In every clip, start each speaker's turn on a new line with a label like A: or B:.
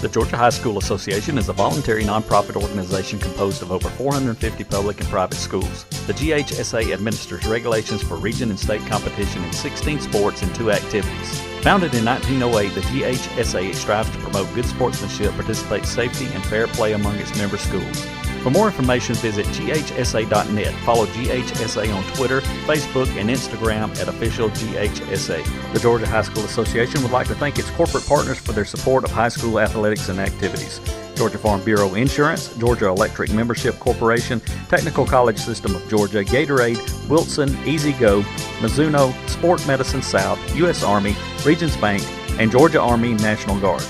A: The Georgia High School Association is a voluntary nonprofit organization composed of over 450 public and private schools. The GHSA administers regulations for region and state competition in 16 sports and 2 activities. Founded in 1908, the GHSA strives to promote good sportsmanship, participate safety, and fair play among its member schools. For more information, visit ghsa.net. Follow GHSA on Twitter, Facebook, and Instagram at official GHSA. The Georgia High School Association would like to thank its corporate partners for their support of high school athletics and activities. Georgia Farm Bureau Insurance, Georgia Electric Membership Corporation, Technical College System of Georgia, Gatorade, Wilson, Easy Go, Mizuno, Sport Medicine South, U.S. Army, Regions Bank, and Georgia Army National Guard.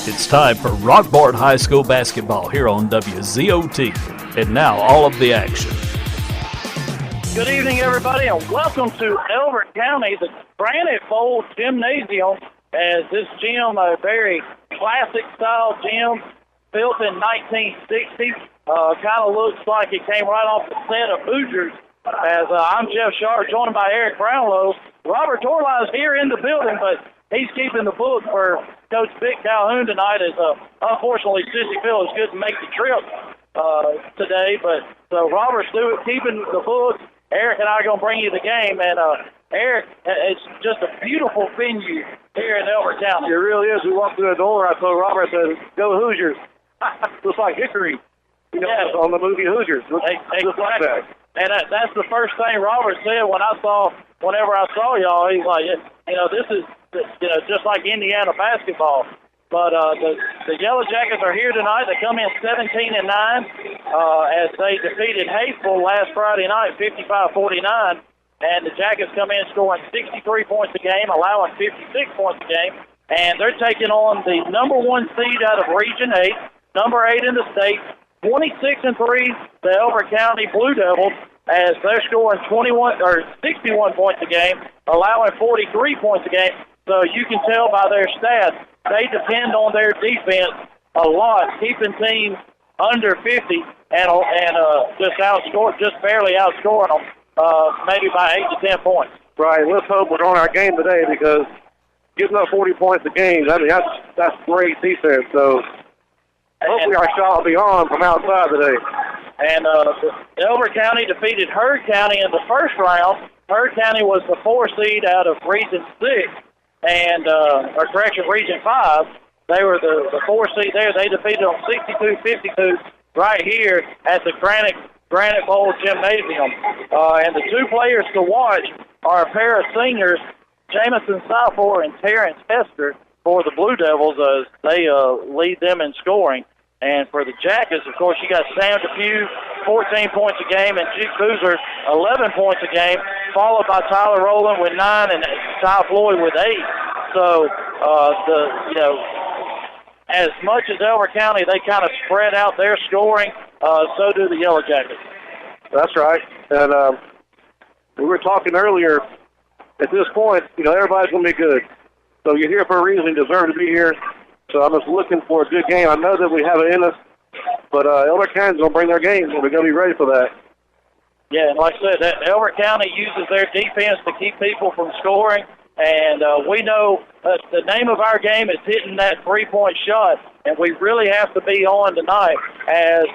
A: It's time for Rockmart High School basketball here on WZOT. And now, all of the action.
B: Good evening, everybody, and welcome to Elbert County, the Granite Bowl Gymnasium, as this gym, a very classic-style gym, built in 1960. Kind of looks like it came right off the set of Hoosiers. As I'm Jeff Sharp, joined by Eric Brownlow. Robert Torline is here in the building, but he's keeping the book for Coach Vic Calhoun tonight. As unfortunately, Sissy Phil is good to make the trip today. But so Robert's keeping the book. Eric and I are going to bring you the game. And Eric, it's just a beautiful venue here in Elbert County.
C: It really is. We walked through the door. I told Robert, I said, "Go Hoosiers!" Looks like history. You know, yeah. On the movie Hoosiers. Looks like that.
B: And that's the first thing Robert said whenever I saw y'all. He's like, this is just like Indiana basketball. But the Yellow Jackets are here tonight. They come in 17-9 as they defeated Hateful last Friday night, 55-49. And the Jackets come in scoring 63 points a game, allowing 56 points a game. And they're taking on the number 1 seed out of Region 8, number 8 in the state, 26-3, the Elbert County Blue Devils, as they're scoring 61 points a game, allowing 43 points a game. So you can tell by their stats, they depend on their defense a lot, keeping teams under 50 and just barely outscoring them, maybe by 8 to 10 points.
C: Right. Let's hope we're on our game today, because giving up 40 points a game, that's great defense. So hopefully our shot will be on from outside today.
B: And Elbert County defeated Heard County in the first round. Heard County was the 4 seed out of Region 6, Region 5. They were the 4 seed there. They defeated them 62-52 right here at the Granite Bowl Gymnasium. And the 2 players to watch are a pair of seniors, Jamison Syfor and Terrence Hester, for the Blue Devils, as they lead them in scoring. And for the Jackets, of course, you got Sam Depew, 14 points a game, and Jake Boozer, 11 points a game, followed by Tyler Rowland with 9 and Ty Floyd with 8. So, as much as Elbert County, they kind of spread out their scoring, so do the Yellow Jackets.
C: That's right. And we were talking earlier, at this point, everybody's going to be good. So you're here for a reason. You deserve to be here. So I'm just looking for a good game. I know that we have it in us, but Elbert County's going to bring their game, and we're going to be ready for that.
B: Yeah, and like I said, Elbert County uses their defense to keep people from scoring, and we know the name of our game is hitting that three-point shot, and we really have to be on tonight as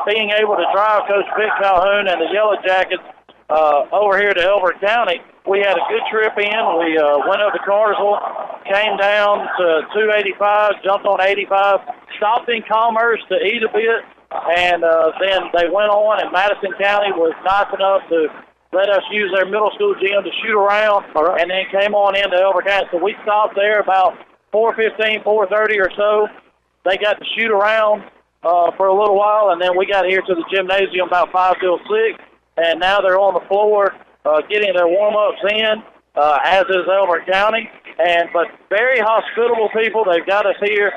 B: being able to drive Coach Vic Calhoun and the Yellow Jackets over here to Elbert County. We had a good trip in. We went up to Cartersville, came down to 285, jumped on 85, stopped in Commerce to eat a bit, and then they went on, and Madison County was nice enough to let us use their middle school gym to shoot around, and then came on into Elbert County. So we stopped there about 4:15, 4:30 or so. They got to shoot around for a little while, and then we got here to the gymnasium about 5 till 6, and now they're on the floor getting their warm-ups in, as is Elbert County. But very hospitable people. They've got us here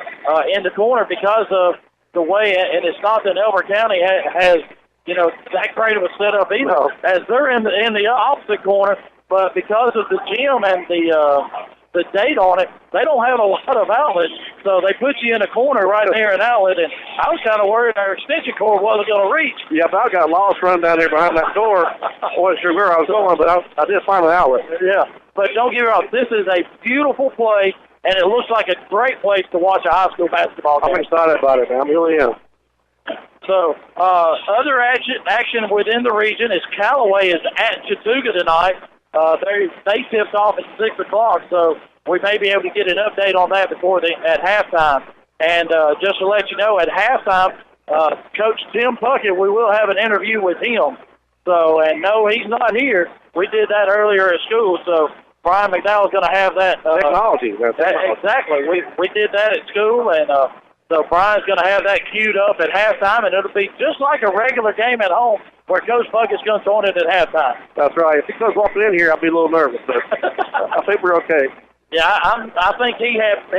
B: in the corner because of the way, and it's not that Elbert County has that great of a setup either, as they're in the opposite corner, but because of the gym and the date on it, they don't have a lot of outlets, so they put you in a corner right near an outlet, and I was kind of worried our extension cord wasn't going to reach.
C: Yeah, but I got lost running down there behind that door. I wasn't sure where I was going, but I did find an outlet.
B: Yeah, but don't get me wrong, this is a beautiful play. and it looks like a great place to watch a high school basketball game.
C: I'm excited about it, man. I really am.
B: So, other action within the region is Callaway is at Chattooga tonight. They tipped off at 6 o'clock, so we may be able to get an update on that at halftime. And just to let you know, at halftime, Coach Tim Puckett, we will have an interview with him. So, and no, he's not here. We did that earlier at school, so Brian McDowell's going to have that.
C: Technology.
B: Exactly. We did that at school, and so Brian's going to have that queued up at halftime, and it'll be just like a regular game at home where Coach Puckett's going to join it at halftime.
C: That's right. If he comes walking in here, I'll be a little nervous, but I think we're okay.
B: Yeah, I think he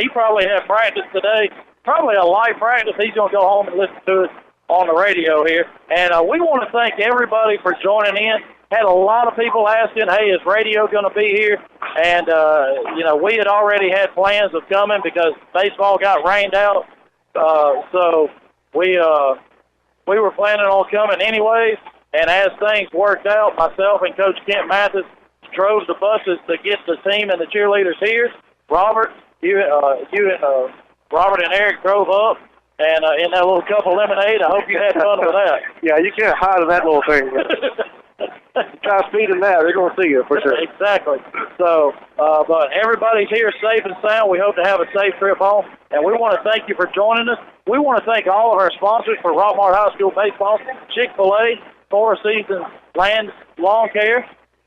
B: probably had practice today, probably a light practice. He's going to go home and listen to it on the radio here. And we want to thank everybody for joining in. Had a lot of people asking, hey, is radio going to be here? And, we had already had plans of coming because baseball got rained out. So we were planning on coming anyways. And as things worked out, myself and Coach Kent Mathis drove the buses to get the team and the cheerleaders here. Robert, Robert and Eric drove up, and in that little cup of lemonade, I hope you had fun with that.
C: Yeah, you can't hide in that little thing. Try speeding that, they're going to see you for sure.
B: Exactly. So, but everybody's here safe and sound. We hope to have a safe trip home, and we want to thank you for joining us. We want to thank all of our sponsors for Rockmart High School baseball: Chick-fil-A, Four Seasons Land Lawn Care,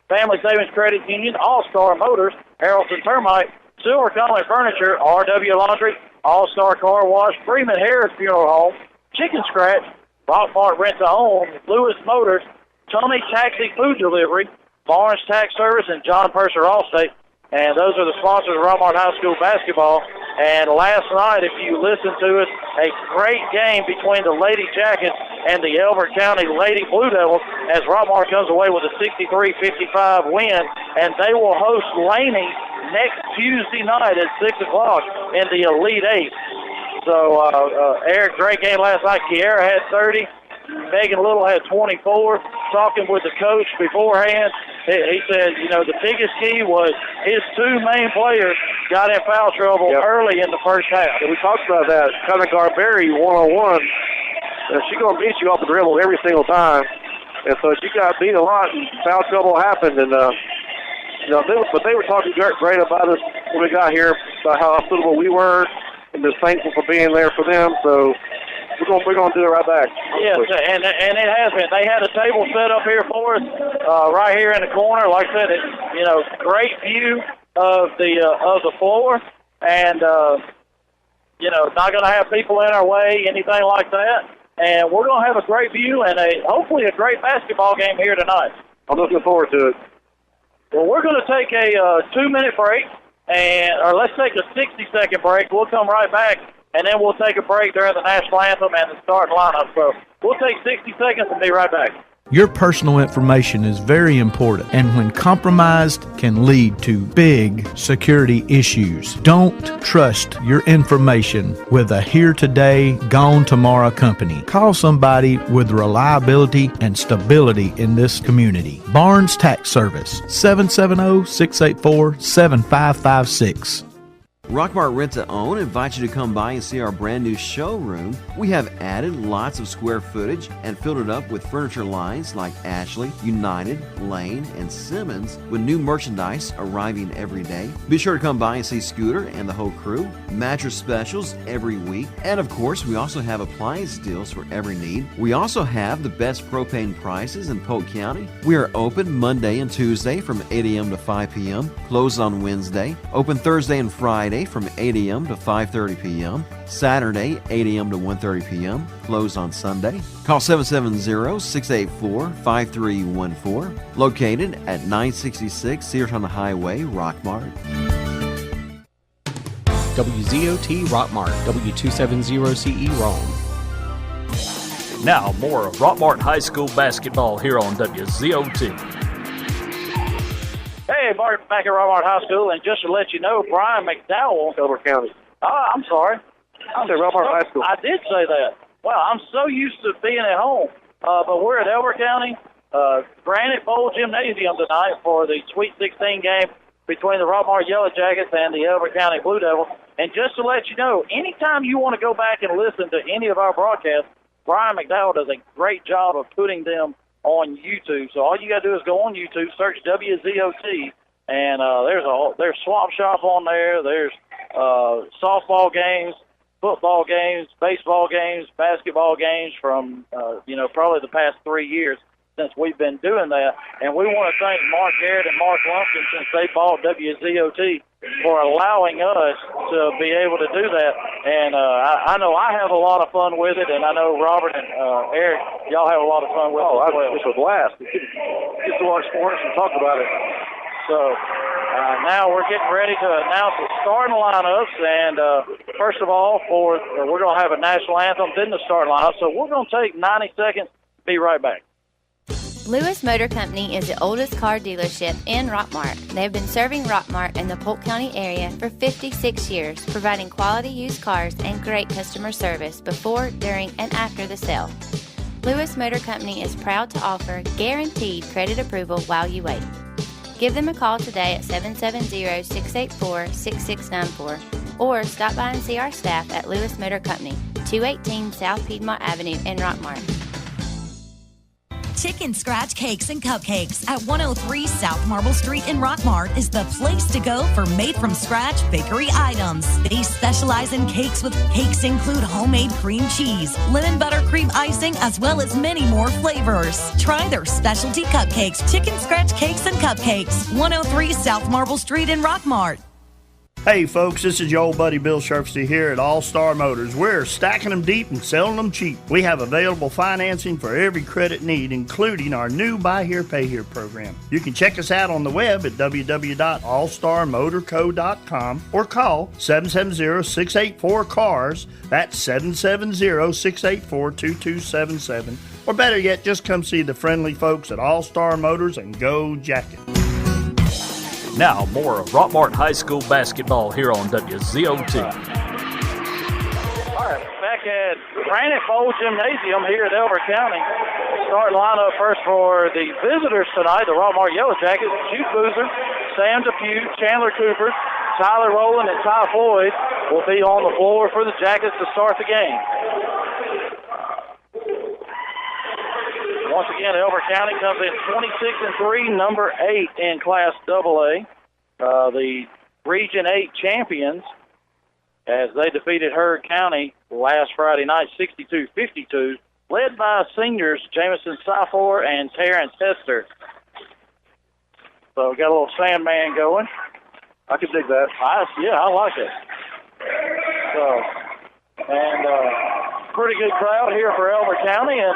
B: Family Savings Credit Union, All-Star Motors, Harrelson Termite, Silver Conley Furniture, RW Laundry, All-Star Car Wash, Freeman Harris Funeral Home, Chicken Scratch, Rockmart Rent-A-Home, Lewis Motors, Tommy Taxi Food Delivery, Barnes Tax Service, and John Purser Allstate. And those are the sponsors of Rockmart High School basketball. And last night, if you listened to it, a great game between the Lady Jackets and the Elbert County Lady Blue Devils as Rockmart comes away with a 63-55 win. And they will host Laney next Tuesday night at 6 o'clock in the Elite Eight. So, Eric, great game last night. Kiera had 30. Megan Little had 24. Talking with the coach beforehand, he said, the biggest key was his two main players got in foul trouble early in the first half.
C: Yeah, we talked about that. Connor Garberry one-on-one, and she's going to beat you off the dribble every single time. And so she got beat a lot, and foul trouble happened. And, but they were talking great about us when we got here, about how hospitable we were, and just thankful for being there for them. So we're going to do it right back.
B: Yes, and it has been. They had a table set up here for us, right here in the corner. Like I said, great view of the floor, and not going to have people in our way, anything like that. And we're going to have a great view and hopefully a great basketball game here tonight.
C: I'm looking forward to it.
B: Well, we're going to take a 2-minute break, or let's take a 60-second break. We'll come right back. And then we'll take a break during the national anthem and the starting lineup. So we'll take 60 seconds and be right back.
D: Your personal information is very important, and when compromised can lead to big security issues. Don't trust your information with a here today, gone tomorrow company. Call somebody with reliability and stability in this community. Barnes Tax Service, 770-684-7556.
E: Rockmart Rent-A-Own invites you to come by and see our brand new showroom. We have added lots of square footage and filled it up with furniture lines like Ashley, United, Lane, and Simmons, with new merchandise arriving every day. Be sure to come by and see Scooter and the whole crew. Mattress specials every week. And of course, we also have appliance deals for every need. We also have the best propane prices in Polk County. We are open Monday and Tuesday from 8 a.m. to 5 p.m. Closed on Wednesday. Open Thursday and Friday from 8 a.m. to 5:30 p.m. Saturday, 8 a.m. to 1:30 p.m. Closed on Sunday. Call 770-684-5314. Located at 966 Cedarton Highway, Rockmart.
F: WZOT Rockmart, W270CE Rome.
A: Now, more of Rockmart High School basketball here on WZOT.
B: Hey, Bart, back at Rockmart High School, and just to let you know, Brian McDowell.
C: Elbert County.
B: Oh, I'm sorry.
C: I said Rockmart High School.
B: I did say that. Wow, I'm so used to being at home. But we're at Elbert County Granite Bowl Gymnasium tonight for the Sweet 16 game between the Rockmart Yellow Jackets and the Elbert County Blue Devils. And just to let you know, anytime you want to go back and listen to any of our broadcasts, Brian McDowell does a great job of putting them on YouTube. So all you got to do is go on YouTube, search WZOT, and there's swap shop on there. There's softball games, football games, baseball games, basketball games from probably the past 3 years since we've been doing that. And we want to thank Mark Garrett and Mark Lumpkin, since they bought WZOT, for allowing us to be able to do that. And I know I have a lot of fun with it, and I know Robert and Eric, y'all have a lot of fun with it as well.
C: It's a blast. Get to watch sports and talk about it.
B: So now we're getting ready to announce the starting lineups. And first of all, we're going to have a national anthem, then the starting lineup. So we're going to take 90 seconds. Be right back.
G: Lewis Motor Company is the oldest car dealership in Rockmart. They have been serving Rockmart and the Polk County area for 56 years, providing quality used cars and great customer service before, during, and after the sale. Lewis Motor Company is proud to offer guaranteed credit approval while you wait. Give them a call today at 770-684-6694 or stop by and see our staff at Lewis Motor Company, 218 South Piedmont Avenue in Rockmart.
H: Chicken Scratch Cakes and Cupcakes at 103 South Marble Street in Rockmart is the place to go for made-from-scratch bakery items. They specialize in cakes cakes include homemade cream cheese, lemon buttercream icing, as well as many more flavors. Try their specialty cupcakes, Chicken Scratch Cakes and Cupcakes, 103 South Marble Street in Rockmart.
I: Hey folks, this is your old buddy Bill Sharpsty here at All Star Motors. We're stacking them deep and selling them cheap. We have available financing for every credit need, including our new Buy Here, Pay Here program. You can check us out on the web at www.allstarmotorco.com or call 770-684-CARS. That's 770-684-2277. Or better yet, just come see the friendly folks at All Star Motors and go Jacket.
A: Now, more of Rockmart High School basketball here on WZOT.
B: All right, back at Granite Bowl Gymnasium here at Elbert County. Starting lineup first for the visitors tonight, the Rockmart Yellow Jackets: Jude Boozer, Sam Depew, Chandler Cooper, Tyler Rowland, and Ty Floyd will be on the floor for the Jackets to start the game. Once again, Elbert County comes in 26-3, number 8 in Class AA. The Region 8 champions, as they defeated Heard County last Friday night, 62-52, led by seniors Jamison Syfor and Terrence Hester. So we got a little Sandman going.
C: I can dig that.
B: I like it. So, and pretty good crowd here for Elbert County, and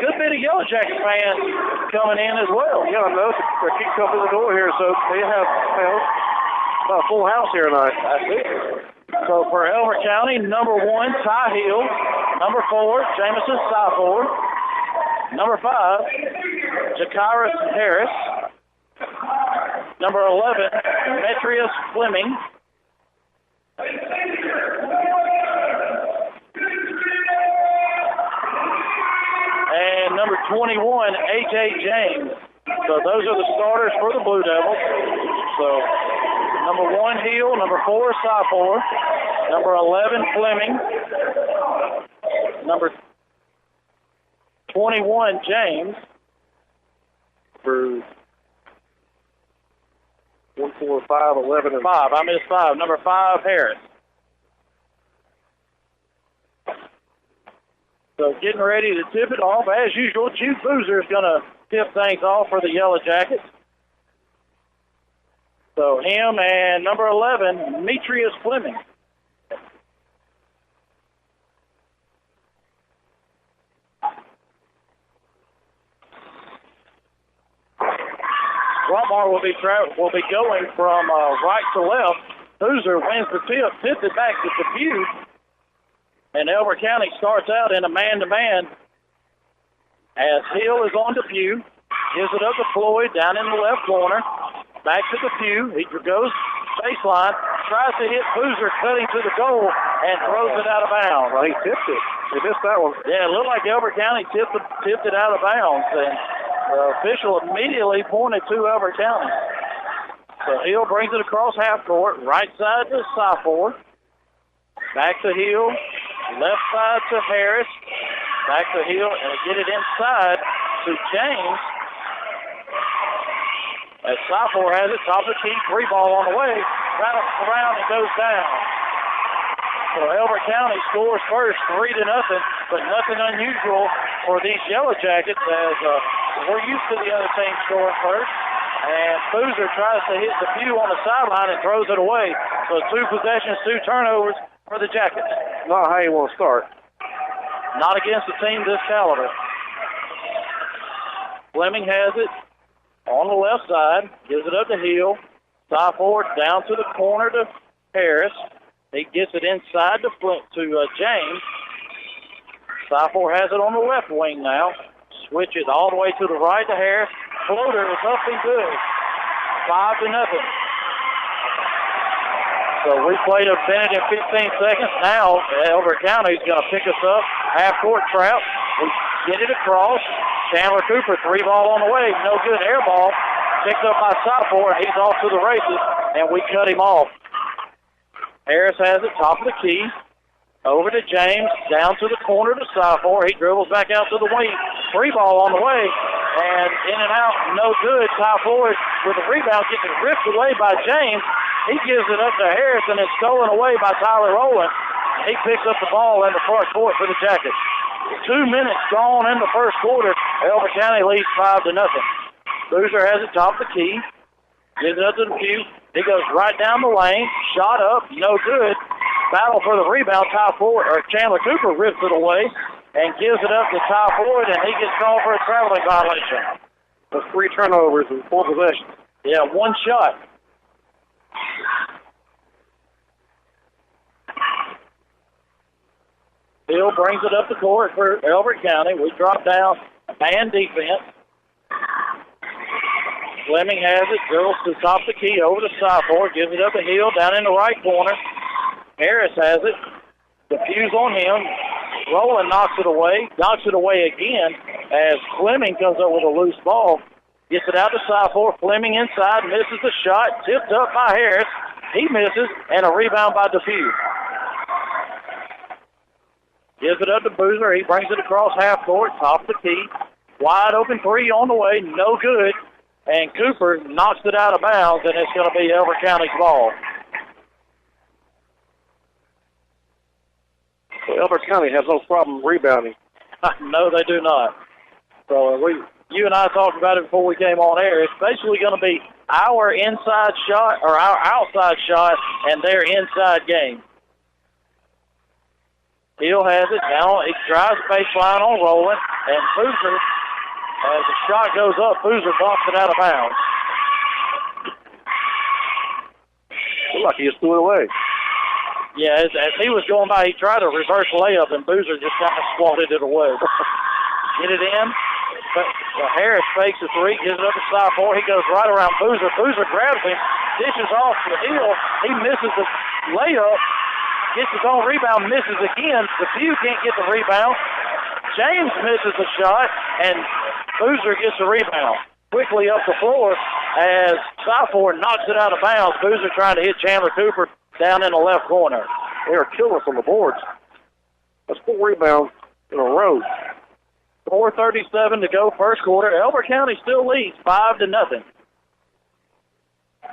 B: good bit of Yellow Jacket fans coming in as well.
C: Yeah, I know. They keep coming to the door here, so they have about a full house here tonight.
B: I see. So for Elbert County, number 1, Ty Hill. Number 4, Jamison Syfor. Number 5, Jakiris Harris. Number 11, Demetrius Fleming. And number 21, A.J. James. So those are the starters for the Blue Devils. So number 1, Hill. Number 4, Syfor. Number 11, Fleming. Number 21, James.
C: For 1, 4, 5, 11, and
B: 5. I missed 5. Number 5, Harris. So getting ready to tip it off. As usual, Jude Boozer is going to tip things off for the Yellow Jackets. So him and number 11, Demetrius Fleming. Rockmart will be going from right to left. Boozer wins the tip, tipped it back to Depew. And Elbert County starts out in a man-to-man as Hill is on Depew. Gives it up to Floyd down in the left corner. Back to Depew. He goes baseline, tries to hit Boozer, cutting to the goal, and throws it out of bounds.
C: Well, he tipped it. He missed that one.
B: Yeah, it looked like Elbert County tipped it out of bounds. And the official immediately pointed to Elbert County. So Hill brings it across half court, right side to Syphor. Back to Hill, left side to Harris. Back to Hill, and get it inside to James. As Syphor has it, top of the key, 3-ball on the way. Rattles around and goes down. So Elbert County scores first, 3-0, but nothing unusual for these Yellow Jackets as we're used to the other team scoring first. And Boozer tries to hit the pew on the sideline and throws it away. So 2 possessions, 2 turnovers for the Jackets.
C: Not how you want to start.
B: Not against a team this caliber. Fleming has it on the left side, gives it up to Hill. Syphor down to the corner to Harris. He gets it inside to James. Syphor has it on the left wing now. Switch it all the way to the right to Harris. Floater is up and good. 5-0. So we played a minute and 15 seconds. Now Elbert County is going to pick us up. Half-court trap. We get it across. Chandler Cooper, 3-ball on the way. No good. Air ball. Picked up by Syphor, and he's off to the races, and we cut him off. Harris has it, top of the key. Over to James, down to the corner to Syphor. He dribbles back out to the wing. 3-ball on the way, and in and out, no good. Syphor with the rebound gets it ripped away by James. He gives it up to Harris, and it's stolen away by Tyler Rowland. He picks up the ball in the front court for the Jackets. 2 minutes gone in the first quarter. Elbert County leads 5-0. Boozer has it top of the key. Gives it up to the pew. He goes right down the lane. Shot up, no good. Battle for the rebound. Chandler Cooper rips it away and gives it up to Ty Ford, and he gets called for a traveling violation.
C: That's 3 turnovers and 4 possessions.
B: Yeah, 1 shot. Hill brings it up the court for Elbert County. We drop down man defense. Fleming has it, dribbles to the top of the key, over to Syphor, gives it up to Hill down in the right corner. Harris has it. The fuse on him. Rowland knocks it away again as Fleming comes up with a loose ball. Gets it out to Syphor. Fleming inside, misses the shot, tipped up by Harris. He misses, and a rebound by DeFuse. Gives it up to Boozer. He brings it across half court, top of the key. Wide open 3 on the way, no good. And Cooper knocks it out of bounds, and it's going to be Elbert County's ball.
C: So Elbert County has no problem rebounding.
B: No, they do not. So you and I talked about it before we came on air. It's basically going to be our inside shot or our outside shot and their inside game. Hill has it now. He drives the baseline on Rowland, and Boozer, as the shot goes up, Boozer bumps it out of bounds.
C: Looked like he just threw it away.
B: Yeah, as he was going by, he tried a reverse layup, and Boozer just kind of swatted it away. Get it in. Harris fakes the 3, gives it up to Syphor. He goes right around Boozer. Boozer grabs him, dishes off to Hill. He misses the layup, gets his own rebound, misses again. DePew can't get the rebound. James misses the shot, and Boozer gets the rebound. Quickly up the floor as Syphor knocks it out of bounds. Boozer trying to hit Chandler Cooper down in the left corner.
C: They are killing us on the boards. That's 4 rebounds in a row.
B: 4:37 to go, first quarter. Elbert County still leads 5-0.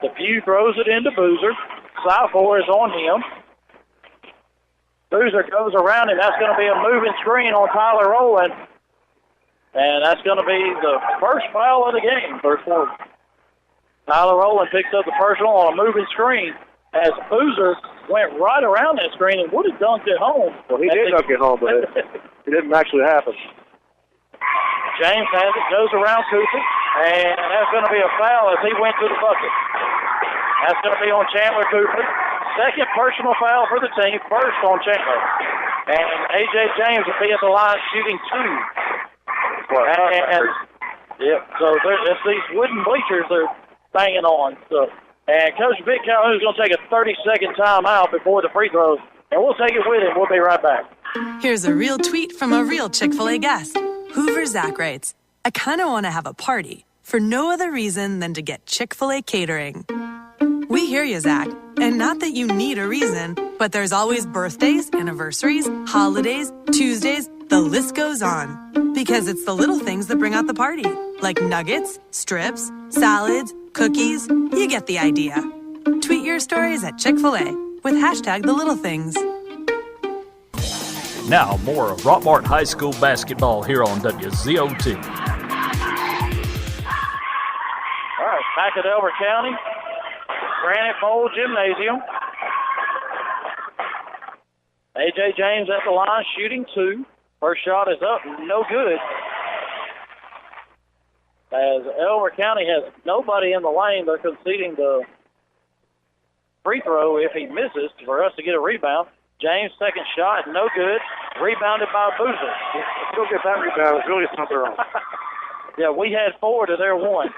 B: DePew throws it into Boozer. Syphor is on him. Boozer goes around him. That's going to be a moving screen on Tyler Rowland. And that's going to be the first foul of the game. First one. Tyler Rowland picks up the personal on a moving screen as Boozer went right around that screen and would have dunked it home.
C: Well, he did dunk it home, but it didn't actually happen.
B: James has it, goes around Cooper, and that's going to be a foul as he went to the bucket. That's going to be on Chandler Cooper. Second personal foul for the team, first on Chandler. And A.J. James will be at the line shooting 2. So it's these wooden bleachers they're banging on. So, and Coach Vic Calhoun is going to take a 30-second timeout before the free throws, and we'll take it with him. We'll be right back.
J: Here's a real tweet from a real Chick-fil-A guest. Hoover Zach writes, I kind of want to have a party for no other reason than to get Chick-fil-A catering. We hear you, Zach. And not that you need a reason, but there's always birthdays, anniversaries, holidays, Tuesdays, the list goes on. Because it's the little things that bring out the party. Like nuggets, strips, salads, cookies. You get the idea. Tweet your stories at Chick-fil-A with #TheLittleThings.
A: Now, more of Rockmart High School basketball here on WZOT.
B: All right, back at Elbert County, Granite Bowl Gymnasium. A.J. James at the line, shooting 2. First shot is up, no good. As Elbert County has nobody in the lane, they're conceding the free throw if he misses for us to get a rebound. James' second shot, no good. Rebounded by Boozer.
C: Go get that rebound. It's really something wrong.
B: Yeah, we had 4 to their 1.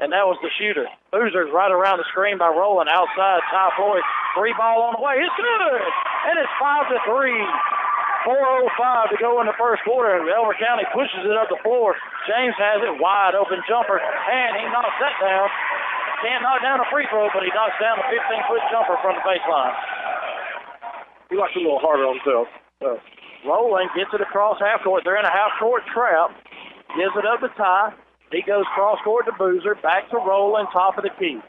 B: And that was the shooter. Boozer's right around the screen by rolling outside. Ty Floyd, 3 ball on the way. It's good. And it's 5-3. 4:05 to go in the first quarter. Elbert County pushes it up the floor. James has it, wide open jumper, and he knocks that down. Can't knock down a free throw, but he knocks down a 15-foot jumper from the baseline.
C: He likes a little harder on himself.
B: Rowland gets it across half court. They're in a half-court trap. Gives it up to Ty. He goes cross-court to Boozer. Back to Rowland, top of the key.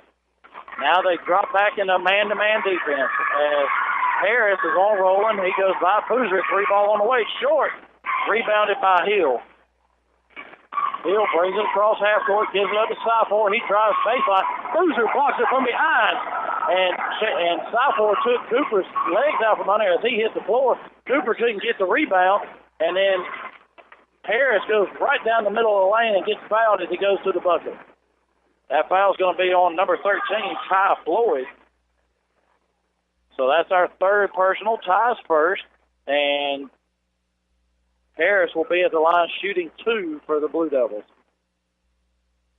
B: Now they drop back into man-to-man defense. As Harris is on Rowland. He goes by Boozer. 3 ball on the way. Short. Rebounded by Hill. Hill brings it across half court. Gives it up to Syfor. He drives baseline. Boozer blocks it from behind. And Syfor took Cooper's legs out from under as he hit the floor. Cooper couldn't get the rebound. And then Harris goes right down the middle of the lane and gets fouled as he goes to the bucket. That foul's going to be on number 13, Ty Floyd. So that's our third personal. Ty's first. And Harris will be at the line shooting 2 for the Blue Devils.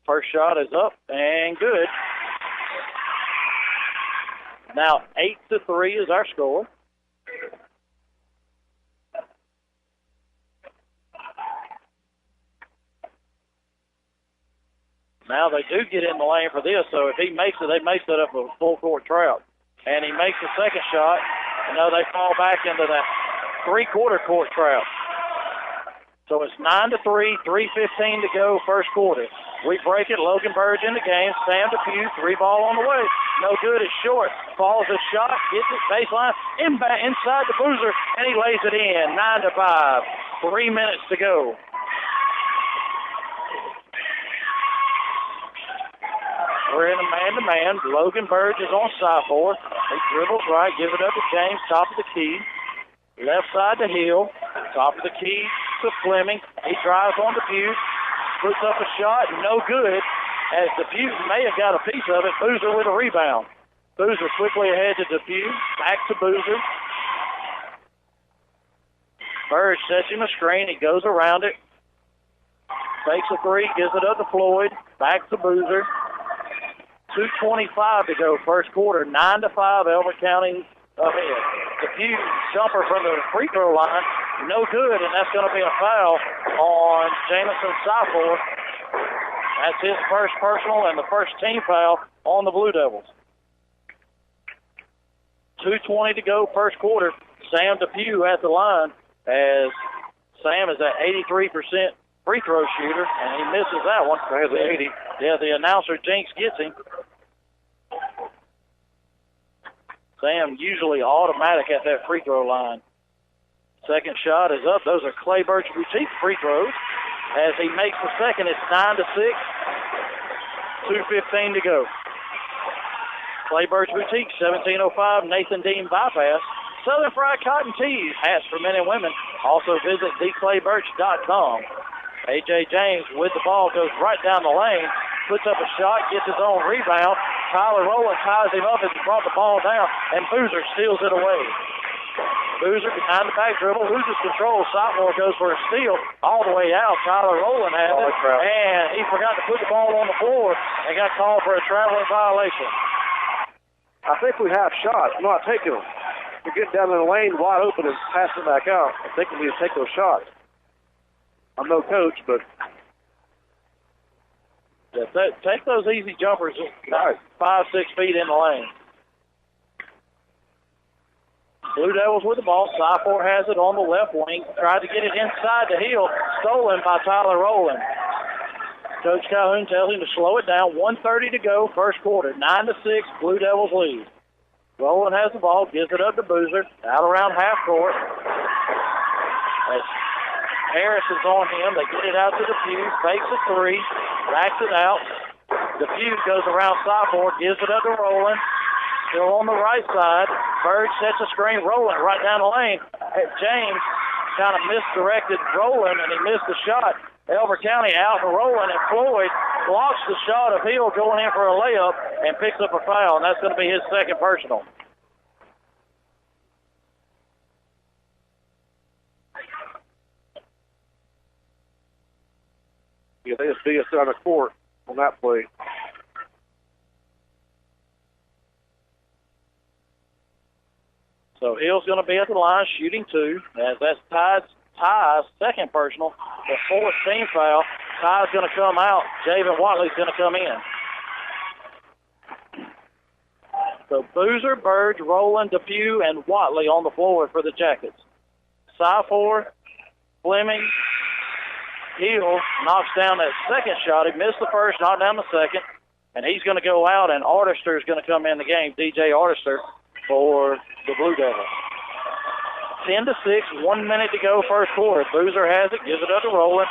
B: First shot is up and good. Now 8-3 is our score. Now they do get in the lane for this, so if he makes it, they may set up a full-court trap. And he makes the second shot. They fall back into that three-quarter court trap. So it's 9-3, 3:15 to go, first quarter. We break it. Logan Burge in the game. Sam Depew, 3 ball on the way. No good. It's short. Falls a shot. Gets it baseline. Inside the Boozer, and he lays it in. 9-5. 3 minutes to go. We're in a man-to-man. Logan Burge is on Syfor. He dribbles right, gives it up to James, top of the key. Left side to Hill. Top of the key to Fleming. He drives on Depew. Puts up a shot. No good. As Depew may have got a piece of it. Boozer with a rebound. Boozer quickly ahead to Depew. Back to Boozer. Burge sets him a screen. He goes around it. Takes a 3. Gives it up to Floyd. Back to Boozer. 2:25 to go, first quarter. 9-5, Elbert County ahead. Depew jumper from the free throw line, no good, and that's going to be a foul on Jamison Syfor. That's his first personal and the first team foul on the Blue Devils. 2:20 to go, first quarter. Sam Depew at the line as Sam is at 83% free throw shooter, and he misses that one.
C: There's 80.
B: Yeah, the announcer Jinx gets him. Sam usually automatic at that free throw line. Second shot is up. Those are Clay Birch Boutique free throws. As he makes the second, it's 9-6. 2:15 to go. Clay Birch Boutique, 1705 Nathan Dean Bypass. Southern Fried Cotton Tees, hats for men and women. Also visit theclaybirch.com. A.J. James with the ball goes right down the lane, puts up a shot, gets his own rebound. Tyler Rowland ties him up as he brought the ball down, and Boozer steals it away. Boozer behind the back dribble, loses control. Sophomore goes for a steal all the way out. Tyler Rowland has it, and he forgot to put the ball on the floor and got called for a traveling violation.
C: I think we have shots. We're not taking them. We're getting down in the lane wide open and passing back out. I think we need to take those shots. I'm no coach, but
B: Take those easy jumpers 5, 6 feet in the lane. Blue Devils with the ball. Cypher has it on the left wing. Tried to get it inside the heel. Stolen by Tyler Rowland. Coach Calhoun tells him to slow it down. 1:30 to go, first quarter. 9-6, Blue Devils lead. Rowland has the ball, gives it up to Boozer. Out around half court. As Harris is on him, they get it out to Depew. Fakes a three. Backs it out. Depew goes around Cypher, gives it up to Rowland. Still on the right side. Bird sets a screen. Rowland right down the lane. James kind of misdirected Rowland, and he missed the shot. Elbert County out and Rowland, and Floyd blocks the shot of Hill going in for a layup and picks up a foul, and that's going to be his second personal.
C: Yeah, they just beat us down the court on that play.
B: So Hill's going to be at the line shooting two, as that's Ty's second personal, the fourth team foul. Ty's going to come out. Javen Watley's going to come in. So Boozer, Burge, Rowland, Depew, and Watley on the floor for the Jackets. Cypher, Fleming, Hill knocks down that second shot. He missed the first, knocked down the second, and he's going to go out, and Artister is going to come in the game, DJ Artister, for the Blue Devils. 10-6, 1 minute to go, first quarter. Boozer has it, gives it up to Rowland.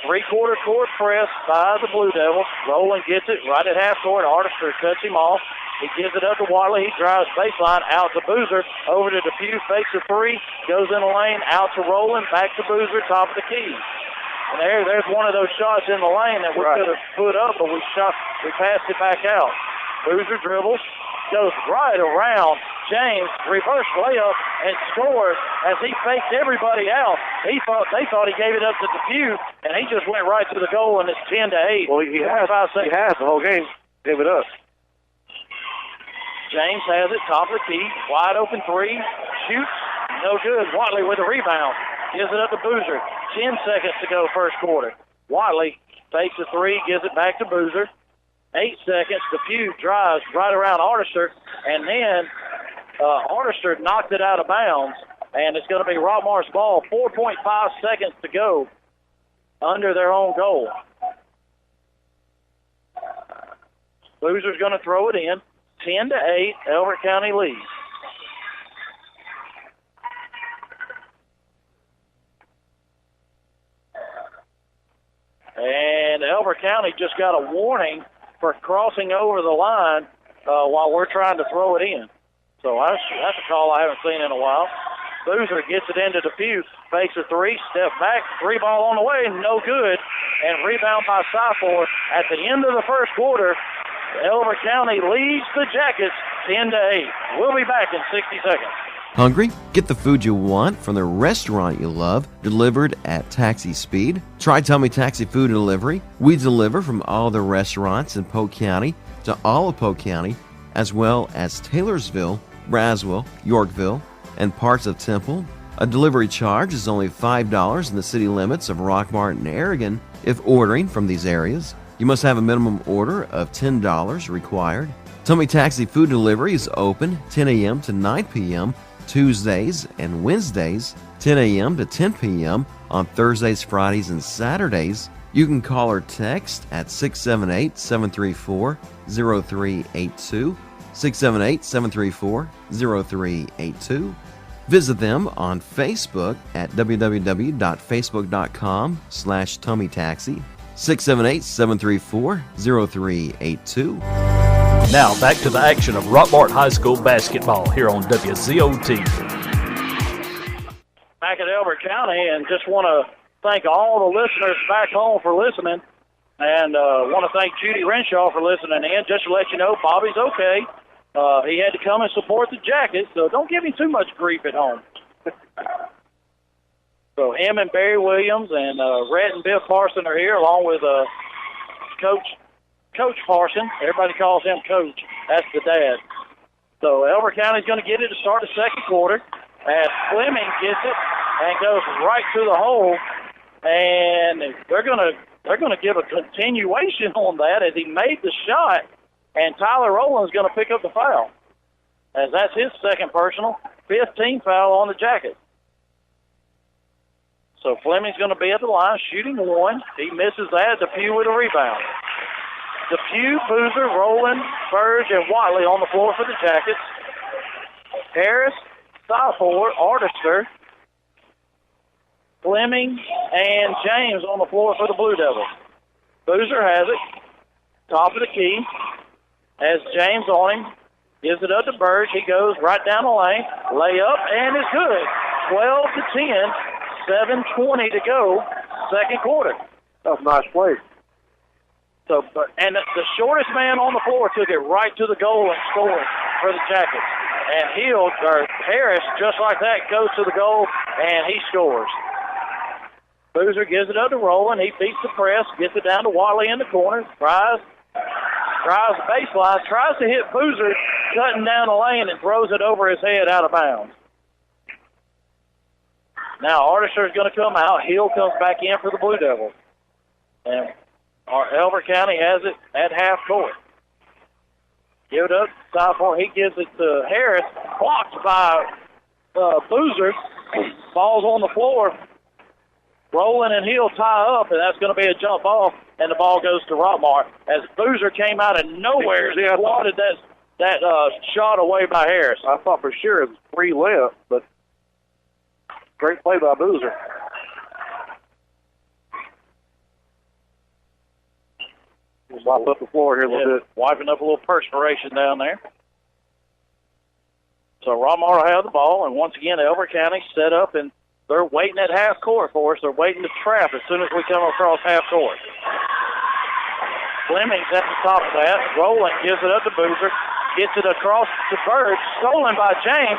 B: Three-quarter court press by the Blue Devils. Rowland gets it right at half court. Artister cuts him off. He gives it up to Watley. He drives baseline out to Boozer. Over to Depew, fakes a three, goes in the lane, out to Rowland, back to Boozer, top of the key. And there's one of those shots in the lane that we could have put up, but we passed it back out. Boozer dribbles, goes right around James, reverse layup, and scores as he faked everybody out. They thought he gave it up to Depew, and he just went right to the goal, and it's 10-8.
C: Well, he has the whole game. Gave it up.
B: James has it, top of the key, wide open three, shoots, no good. Watley with a rebound, gives it up to Boozer. 10 seconds to go, first quarter. Watley fakes a three, gives it back to Boozer. 8 seconds. Depew drives right around Artister, and then Artister knocked it out of bounds, and it's going to be Rockmart's ball. 4.5 seconds to go under their own goal. Boozer's going to throw it in. 10-8, Elbert County leads. And Elbert County just got a warning for crossing over the line while we're trying to throw it in. So that's a call I haven't seen in a while. Boozer gets it into Depew, fakes a three, step back, three ball on the way, no good, and rebound by Cypher. At the end of the first quarter, Elbert County leads the Jackets 10-8. We'll be back in 60 seconds.
E: Hungry? Get the food you want from the restaurant you love, delivered at taxi speed. Try Tummy Taxi Food Delivery. We deliver from all the restaurants in Polk County to all of Polk County, as well as Taylorsville, Braswell, Yorkville, and parts of Temple. A delivery charge is only $5 in the city limits of Rockmart and Aragon if ordering from these areas. You must have a minimum order of $10 required. Tummy Taxi Food Delivery is open 10 a.m. to 9 p.m. Tuesdays and Wednesdays, 10 a.m. to 10 p.m. on Thursdays, Fridays, and Saturdays. You can call or text at 678-734-0382, 678-734-0382. Visit them on Facebook at www.facebook.com/TummyTaxi, 678-734-0382.
A: Now back to the action of Rockmart High School basketball here on WZOT.
B: Back at Elbert County, and just want to thank all the listeners back home for listening, and want to thank Judy Renshaw for listening in. Just to let you know, Bobby's okay. He had to come and support the Jackets, so don't give him too much grief at home. So him and Barry Williams and Rhett and Biff Parson are here, along with Coach Parson. Everybody calls him Coach. That's the dad. So Elbert County's going to get it to start the second quarter, as Fleming gets it and goes right to the hole, and they're going to they're going to give a continuation on that as he made the shot, and Tyler Rowland's going to pick up the foul, as that's his second personal, 15th foul on the Jackets. So Fleming's going to be at the line, shooting one. He misses that. Depew with a rebound. Depew, Boozer, Rowland, Burge, and Watley on the floor for the Jackets. Harris, Southport, Artister, Fleming, and James on the floor for the Blue Devils. Boozer has it. Top of the key. Has James on him. Gives it up to Burge. He goes right down the lane. Layup, and it's good. 12-10. 7:20 to go, second quarter.
C: That's a nice play.
B: So, and the shortest man on the floor took it right to the goal and scored for the Jackets. And Harris, just like that, goes to the goal, and he scores. Boozer gives it up to Rowland. He beats the press, gets it down to Watley in the corner, drives the baseline, tries to hit Boozer, cutting down the lane, and throws it over his head out of bounds. Now Artister is going to come out. Hill comes back in for the Blue Devils. And Elbert County has it at half court. Give it up. Southport. He gives it to Harris. Blocked by Boozer. Ball's on the floor. Rowland and Hill tie up, and that's going to be a jump ball, and the ball goes to Rockmart. As Boozer came out of nowhere, he swatted that shot away by Harris.
C: I thought for sure it was free layup, but great play by Boozer. We'll mop up the floor here a little bit.
B: Wiping up a little perspiration down there. So Rockmart will have the ball, and once again, Elbert County set up, and they're waiting at half court for us. They're waiting to trap as soon as we come across half court. Fleming's at the top of that. Rowland gives it up to Boozer. Gets it across to Bird. Stolen by James.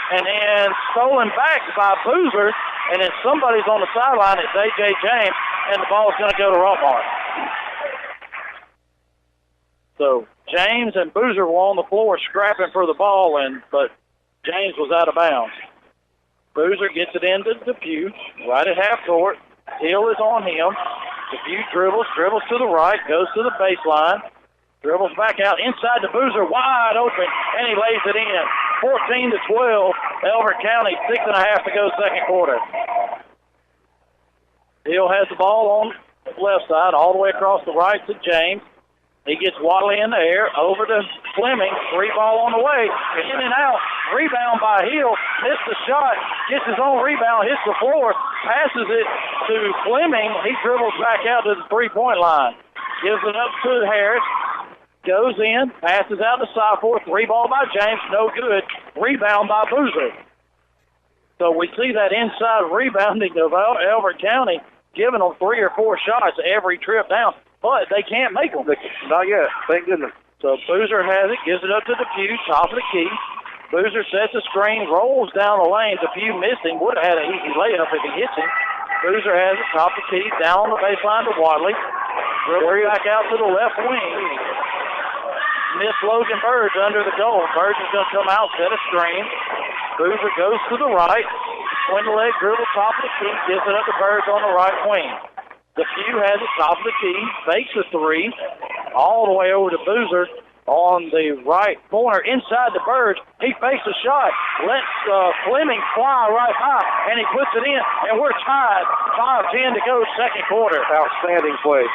B: And then stolen back by Boozer, and then somebody's on the sideline. It's A.J. James, and the ball's going to go to Rockmart. So James and Boozer were on the floor scrapping for the ball, but James was out of bounds. Boozer gets it into Depew, right at half court. Hill is on him. Depew dribbles to the right, goes to the baseline. Dribbles back out inside to Boozer, wide open, and he lays it in. 14-12, Elbert County, 6.5 to go, second quarter. Hill has the ball on the left side, all the way across the right to James. He gets Watley in the air, over to Fleming, free ball on the way, in and out, rebound by Hill, missed the shot, gets his own rebound, hits the floor, passes it to Fleming. He dribbles back out to the three-point line, gives it up to Harris. Goes in, passes out to Southport, three ball by James, no good. Rebound by Boozer. So we see that inside rebounding of Elbert County, giving them 3 or 4 shots every trip down, but they can't make them.
C: Not yet, thank goodness.
B: So Boozer has it, gives it up to Depew, top of the key. Boozer sets a screen, rolls down the lane. Depew missed him, would have had an easy layup if he hits him. Boozer has it, top of the key, down on the baseline to Watley. Dribble back out to the left wing. Miss Logan Burge under the goal. Burge is going to come out, set a screen. Boozer goes to the right. Swing the leg, dribble, top of the key, gives it up to Burge on the right wing. Depew has it, top of the key, fakes a three, all the way over to Boozer on the right corner, inside the Burge. He fakes a shot, lets Fleming fly right by, and he puts it in, and we're tied. 5:10 to go, second quarter.
C: Outstanding play.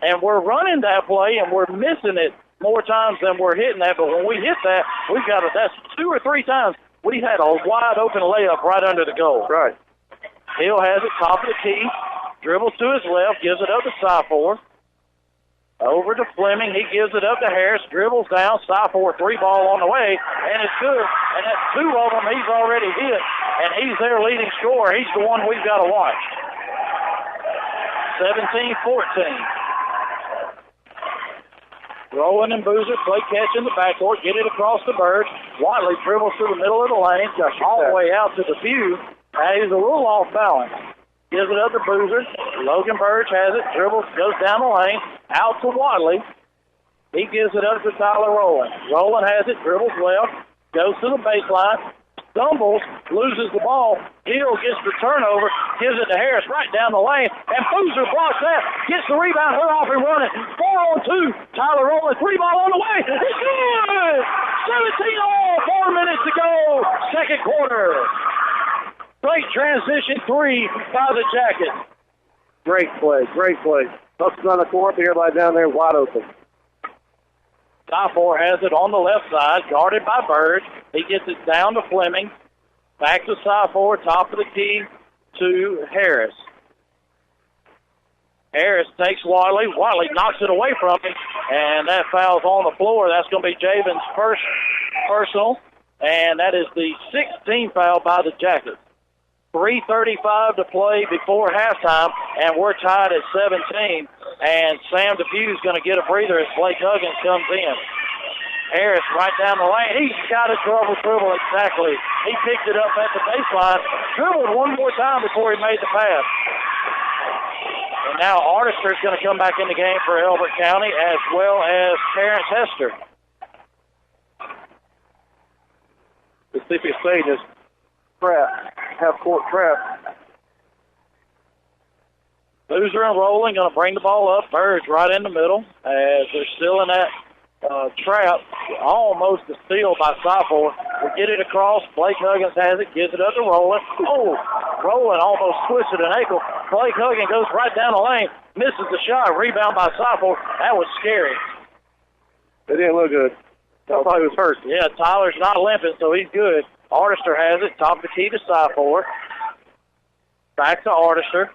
B: And we're running that play, and we're missing it more times than we're hitting that. But when we hit that, that's 2 or 3 times we've had a wide open layup right under the goal.
C: Right.
B: Hill has it, top of the key, dribbles to his left, gives it up to Southport. Over to Fleming, he gives it up to Harris, dribbles down, Southport, 3 ball on the way, and it's good. And that's 2 of them he's already hit, and he's their leading scorer. He's the one we've got to watch. 17-14. Rowland and Boozer play catch in the backcourt, get it across the Burge. Watley dribbles to the middle of the lane, all the way out to the Depew. He's a little off balance. Gives it up to Boozer. Logan Burge has it, dribbles, goes down the lane, out to Watley. He gives it up to Tyler Rowland. Rowland has it, dribbles left, goes to the baseline, stumbles, loses the ball. Hill gets the turnover, gives it to Harris right down the lane, and Boozer blocks that, gets the rebound, her off and running. 4-on-2, Tyler Rowland, 3-ball on the way. It's good! 17-all, 4 minutes to go, second quarter. Great transition three by the Jackets.
C: Great play, great play. Bucks on the court, everybody down there wide open.
B: Tyfor has it on the left side, guarded by Bird. He gets it down to Fleming. Back to Tyfor, top of the key to Harris. Harris takes Wiley. Wiley knocks it away from him, and that foul's on the floor. That's going to be Javen's first personal, and that is the 16th foul by the Jackets. 3:35 to play before halftime, and we're tied at 17. And Sam DePue's going to get a breather as Blake Huggins comes in. Harris right down the lane. He's got a dribble exactly. He picked it up at the baseline, dribbled one more time before he made the pass. And now Artister's going to come back in the game for Elbert County, as well as Terrence Hester.
C: Mississippi State is half-court trap.
B: Boozer and Rowland going to bring the ball up. Bird's right in the middle as they're still in that trap. Almost a steal by Tyfor. We get it across. Blake Huggins has it, gives it up to Rowland. Oh, Rowland almost twisted an ankle. Blake Huggins goes right down the lane, misses the shot. Rebound by Tyfor. That was scary.
C: It didn't look good. I thought he was hurt.
B: Yeah, Tyler's not limping, so he's good. Artister has it, top of the key to Tyfor. Back to Artister.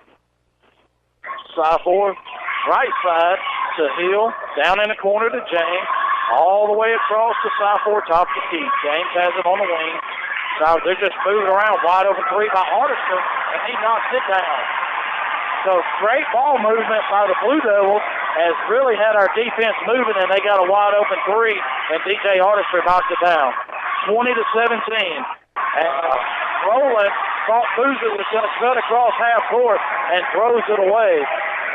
B: Tyfor, right side to Hill, down in the corner to James, all the way across to Tyfor, top of the key. James has it on the wing. So they're just moving around, wide open three by Artister, and he knocks it down. So great ball movement by the Blue Devils has really had our defense moving, and they got a wide open three, and DJ Artister knocked it down. 20-17. And Rowland thought Boozer was going to cut across half court and throws it away.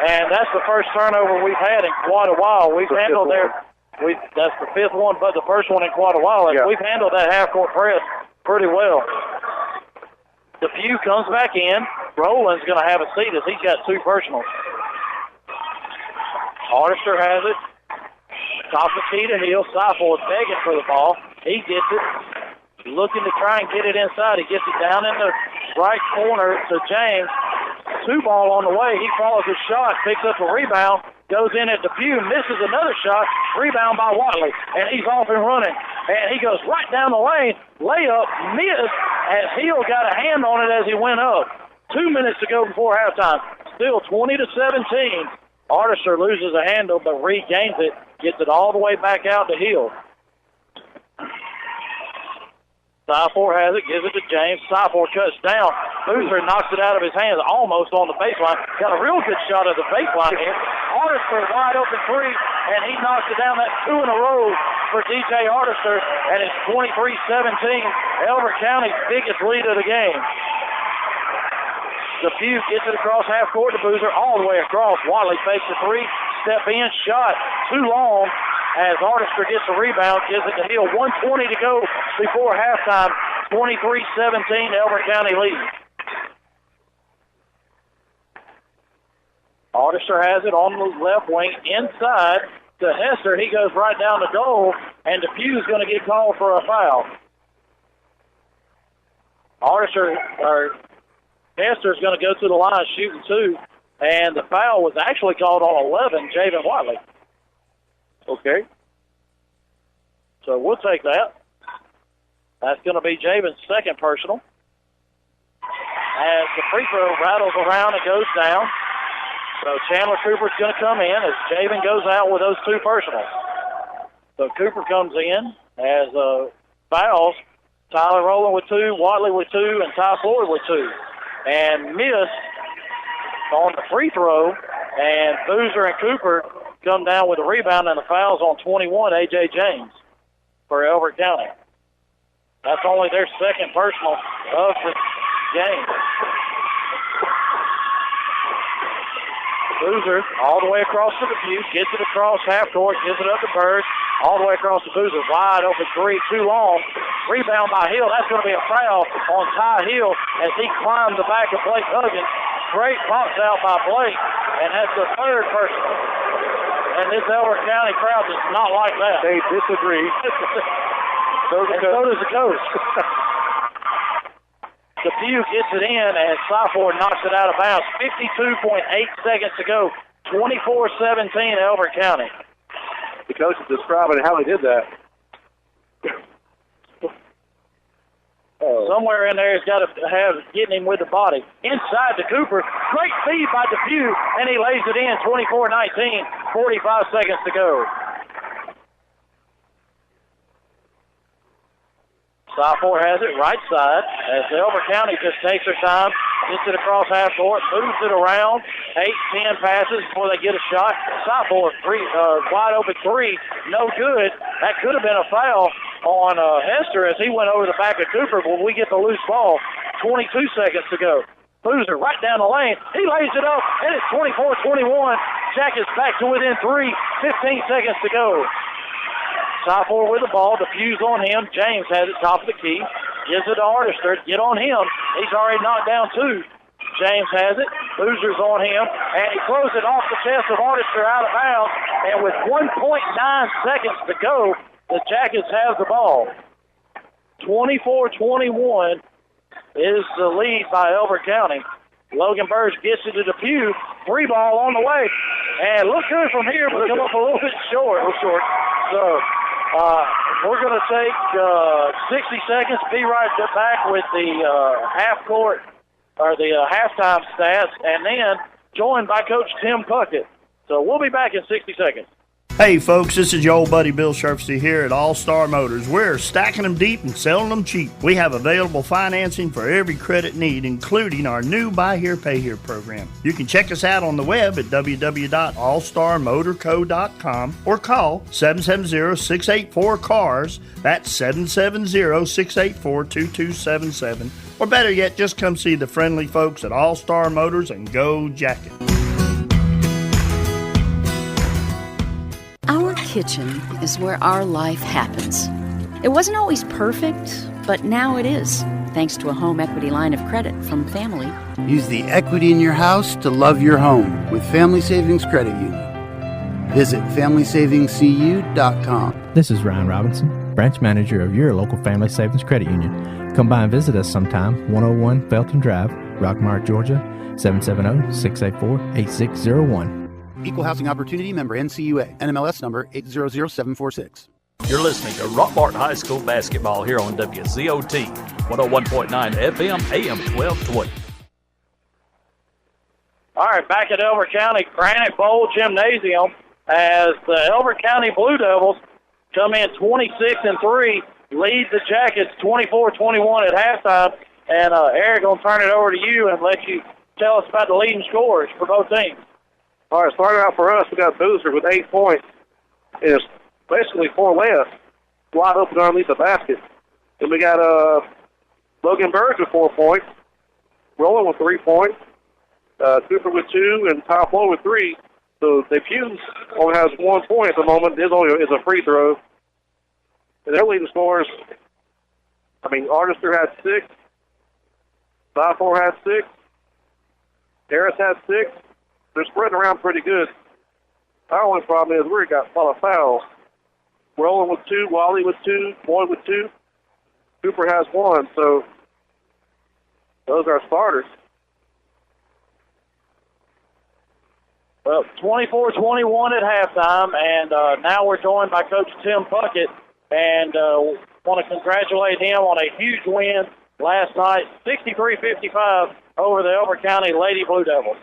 B: And that's the first turnover we've had in quite a while. We've handled that's the fifth one, but the first one in quite a while. And we've handled that half court press pretty well. DePue comes back in. Rowland's going to have a seat as he's got two personals. Artister has it. Top of the key to Hill. Tyfor is begging for the ball. He gets it. Looking to try and get it inside. He gets it down in the right corner to James. 2-ball on the way. He follows his shot, picks up a rebound, goes in at DePue, misses another shot, rebound by Watley, and he's off and running. And he goes right down the lane, layup, missed, as Hill got a hand on it as he went up. 2 minutes to go before halftime. Still 20-17. Artister loses a handle, but regains it, gets it all the way back out to Hill. Tyfor has it, gives it to James. Tyfor cuts down. Boozer knocks it out of his hands, almost on the baseline. Got a real good shot at the baseline here. Artister wide open three, and he knocks it down. That's two in a row for DJ Artister, and it's 23-17. Elbert County's biggest lead of the game. DePue gets it across half court to Boozer, all the way across. Watley fakes the three, step in, shot, too long. As Artister gets the rebound, gives it to Hill. 1:20 to go before halftime. 23-17, Elbert County leads. Artister has it on the left wing, inside to Hester. He goes right down the goal, and DePue's going to get called for a foul. Hester's going to go to the line shooting two, and the foul was actually called on 11, Javen Watley.
C: Okay.
B: So we'll take that. That's going to be Javen's second personal. As the free throw rattles around and goes down. So Chandler Cooper's going to come in as Javen goes out with those two personals. So Cooper comes in as fouls. Tyler Rowland with two, Watley with two, and Ty Floyd with two. And missed on the free throw. And Boozer and Cooper come down with a rebound, and the foul's on 21, A.J. James for Elbert County. That's only their second personal of the game. Boozer all the way across to the Butte, gets it across half court, gives it up to Bird, all the way across to Boozer. Wide open three, too long. Rebound by Hill. That's going to be a foul on Ty Hill as he climbed the back of Blake Huggins. Great box out by Blake, and that's the third person. And this Elbert County crowd does not like that.
C: They disagree. So does the coach.
B: Depew gets it in, and Cyford knocks it out of bounds. 52.8 seconds to go. 24-17 Elbert County.
C: The coach is describing how he did that.
B: Somewhere in there, he's got to have getting him with the body. Inside to Cooper. Great feed by Depew, and he lays it in. 24-19. 45 seconds to go. Cyford has it right side as Elbert County just takes their time, gets it across half court, moves it around, 8-10 passes before they get a shot. Cyford, wide open three, no good. That could have been a foul on Hester as he went over the back of Cooper, but we get the loose ball. 22 seconds to go. Boozer right down the lane. He lays it up, and it's 24-21. Jackets back to within 3. 15 seconds to go. Cyford with the ball. Defuse on him. James has it top of the key. Gives it to Artister. Get on him. He's already knocked down 2. James has it. Boozer's on him. And he throws it off the chest of Artister out of bounds. And with 1.9 seconds to go, the Jackets have the ball. 24-21 is the lead by Elbert County. Logan Burge gets it to Depew. 3 ball on the way. And look good from here, but come up a little bit short. So we're going to take 60 seconds. Be right back with the half court or the halftime stats, and then joined by Coach Tim Puckett. So we'll be back in 60 seconds.
I: Hey folks, this is your old buddy Bill Sharpsty here at All Star Motors. We're stacking them deep and selling them cheap. We have available financing for every credit need, including our new Buy Here, Pay Here program. You can check us out on the web at www.allstarmotorco.com or call 770-684-CARS. That's 770-684-2277. Or better yet, just come see the friendly folks at All Star Motors and go Jacket.
K: Our kitchen is where our life happens. It wasn't always perfect, but now it is, thanks to a home equity line of credit from Family.
L: Use the equity in your house to love your home with Family Savings Credit Union. Visit FamilySavingsCU.com.
M: This is Ryan Robinson, branch manager of your local Family Savings Credit Union. Come by and visit us sometime, 101 Felton Drive, Rockmart, Georgia, 770-684-8601.
L: Equal Housing Opportunity member NCUA, NMLS number 800746.
A: You're listening to Rockmart High School basketball here on WZOT, 101.9 FM, AM 1220.
B: All right, back at Elbert County Granite Bowl Gymnasium as the Elbert County Blue Devils come in 26-3, lead the Jackets 24-21 at halftime. And Eric, going to turn it over to you and let you tell us about the leading scorers for both teams.
C: All right, starting out for us, we got Boozer with 8 points. It's basically 4 layups, wide open underneath the basket. Then we got Logan Burge with 4 points, Roland with 3 points, Cooper with 2, and Ty Flo with 3. So Depew only has 1 point at the moment. His only is a free throw. And their leading scorers, Artister had 6, Cyford had 6, Harris had 6. They're spreading around pretty good. Our only problem is we got a lot of fouls. Roland with 2, Wally with 2, Boyd with 2. Cooper has 1, so those are starters. Well,
B: 24-21 at halftime, and now we're joined by Coach Tim Puckett, and want to congratulate him on a huge win last night, 63-55 over the Elbert County Lady Blue Devils.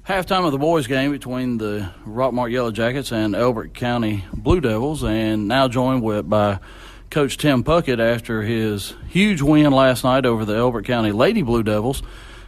N: Halftime of the boys' game between the Rockmart Yellow Jackets and Elbert County Blue Devils, and now joined by Coach Tim Puckett after his huge win last night over the Elbert County Lady Blue Devils,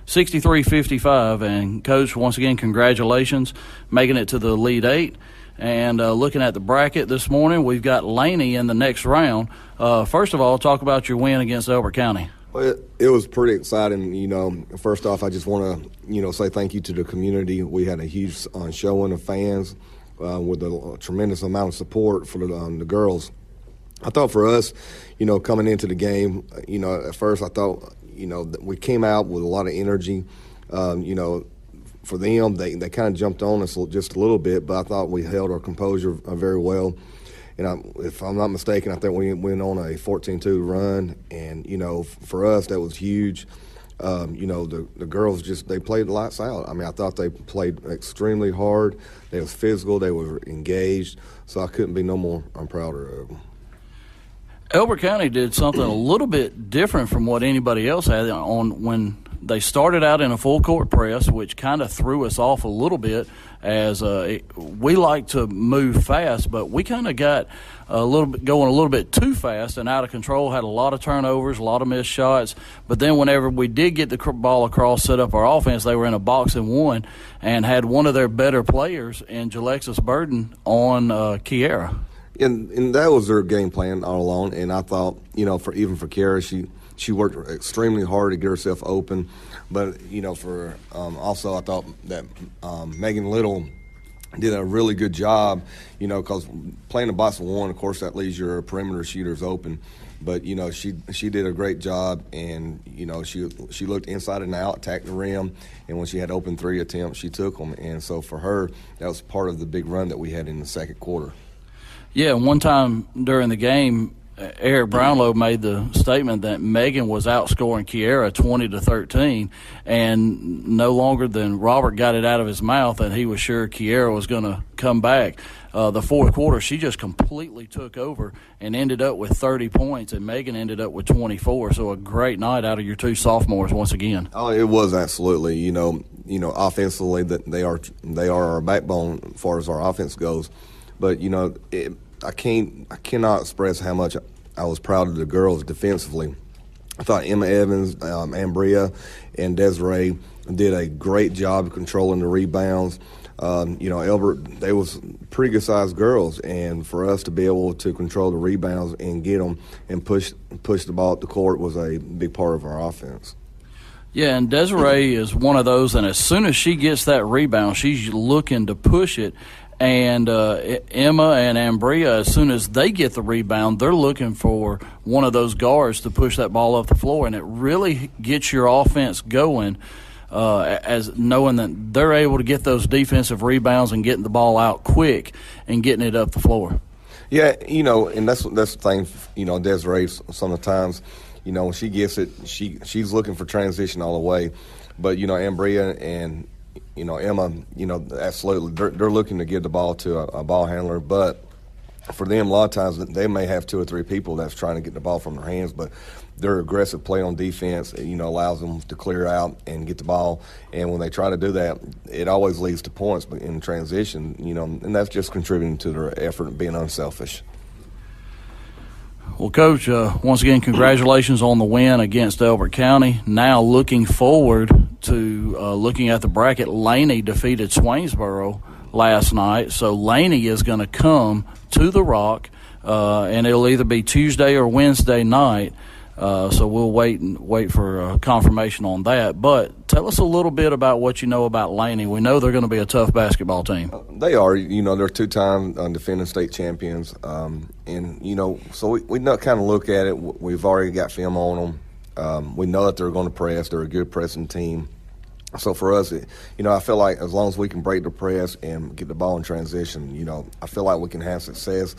N: 63-55. And, Coach, once again, congratulations, making it to the Elite 8. And looking at the bracket this morning, we've got Laney in the next round. First of all, talk about your win against Elbert County.
O: Well, it was pretty exciting. First off, I just want to, say thank you to the community. We had a huge showing of fans with a tremendous amount of support for the girls. I thought for us, coming into the game, at first I thought, that we came out with a lot of energy. For them, they kind of jumped on us just a little bit, but I thought we held our composure very well. And if I'm not mistaken, I think we went on a 14-2 run, and, for us, that was huge. The girls they played lights out. I mean, I thought they played extremely hard. They was physical. They were engaged. So I couldn't be no more prouder of them.
N: Elbert County did something a little bit different from what anybody else had on when they started out in a full court press, which kind of threw us off a little bit as we like to move fast, but we kind of got a little bit too fast and out of control, had a lot of turnovers, a lot of missed shots. But then whenever we did get the ball across, set up our offense, they were in a box and one and had one of their better players in Jalexis Burden on Kiera.
O: And that was their game plan all along. And I thought, for Kiera, she worked extremely hard to get herself open. But, also I thought that Megan Little did a really good job, because playing the box of one, of course, that leaves your perimeter shooters open. But, she did a great job, and, she looked inside and out, attacked the rim, and when she had open 3 attempts, she took them. And so for her, that was part of the big run that we had in the second quarter.
N: Yeah, one time during the game, Eric Brownlow made the statement that Megan was outscoring Kiera 20-13, and no longer than Robert got it out of his mouth that he was sure Kiera was going to come back. The fourth quarter, she just completely took over and ended up with 30 points, and Megan ended up with 24. So a great night out of your two sophomores once again.
O: Oh, it was absolutely. Offensively, that they are our backbone as far as our offense goes. But I cannot express how much I was proud of the girls defensively. I thought Emma Evans, Ambria, and Desiree did a great job of controlling the rebounds. Elbert, they was pretty good-sized girls, and for us to be able to control the rebounds and get them and push the ball up the court was a big part of our offense.
N: Yeah, and Desiree is one of those, and as soon as she gets that rebound, she's looking to push it. And Emma and Ambria, as soon as they get the rebound, they're looking for one of those guards to push that ball up the floor, and it really gets your offense going as knowing that they're able to get those defensive rebounds and getting the ball out quick and getting it up the floor.
O: Yeah, and that's the thing, Desiree, some of the times, when she gets it, she's looking for transition all the way. But, Ambria and Emma, absolutely, they're looking to give the ball to a ball handler. But for them, a lot of times they may have 2 or 3 people that's trying to get the ball from their hands. But their aggressive play on defense, allows them to clear out and get the ball. And when they try to do that, it always leads to points in transition, and that's just contributing to their effort and being unselfish.
N: Well, Coach, once again, congratulations on the win against Elbert County. Now looking forward to looking at the bracket, Laney defeated Swainsboro last night. So Laney is going to come to the Rock, and it'll either be Tuesday or Wednesday night. So we'll wait for confirmation on that. But tell us a little bit about what you know about Laney. We know they're going to be a tough basketball team.
O: They are. They're 2-time defending state champions. So we kind of look at it. We've already got film on them. We know that they're going to press. They're a good pressing team. So for us, I feel like as long as we can break the press and get the ball in transition, I feel like we can have success.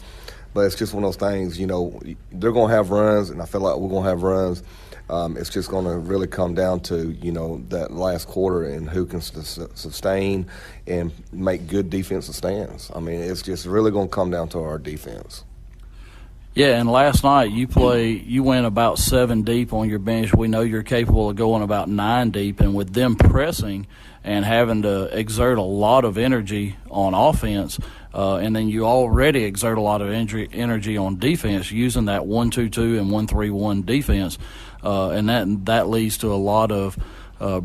O: But it's just one of those things, they're going to have runs, and I feel like we're going to have runs. It's just going to really come down to, that last quarter and who can sustain and make good defensive stands. I mean, it's just really going to come down to our defense.
N: Yeah, and last night you went about 7 deep on your bench. We know you're capable of going about 9 deep, and with them pressing and having to exert a lot of energy on offense, and then you already exert a lot of energy on defense using that 1-2-2 and 1-3-1 defense, and that leads to a lot of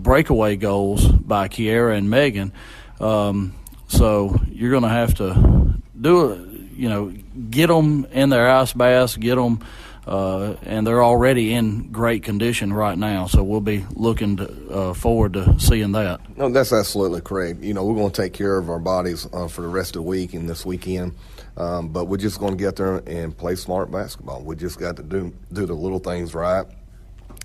N: breakaway goals by Kiera and Megan. So you're going to have to do it. Get them in their ice baths, get them and they're already in great condition right now. So we'll be looking forward to seeing that.
O: No, that's absolutely correct. We're going to take care of our bodies for the rest of the week and this weekend, but we're just going to get there and play smart basketball. We just got to do the little things right.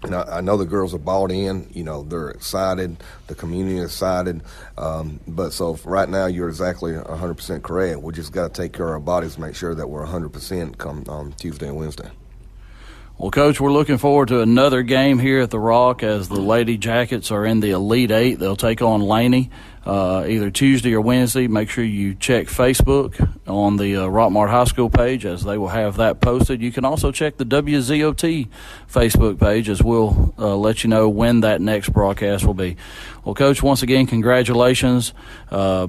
O: And I know the girls are bought in. They're excited. The community is excited. But so right now, you're exactly 100% correct. We just got to take care of our bodies, make sure that we're 100% come Tuesday and Wednesday.
N: Well, Coach, we're looking forward to another game here at the Rock as the Lady Jackets are in the Elite Eight. They'll take on Laney either Tuesday or Wednesday. Make sure you check Facebook on the Rockmart High School page, as they will have that posted. You can also check the WZOT Facebook page, as we'll let you know when that next broadcast will be. Well, Coach, once again, congratulations.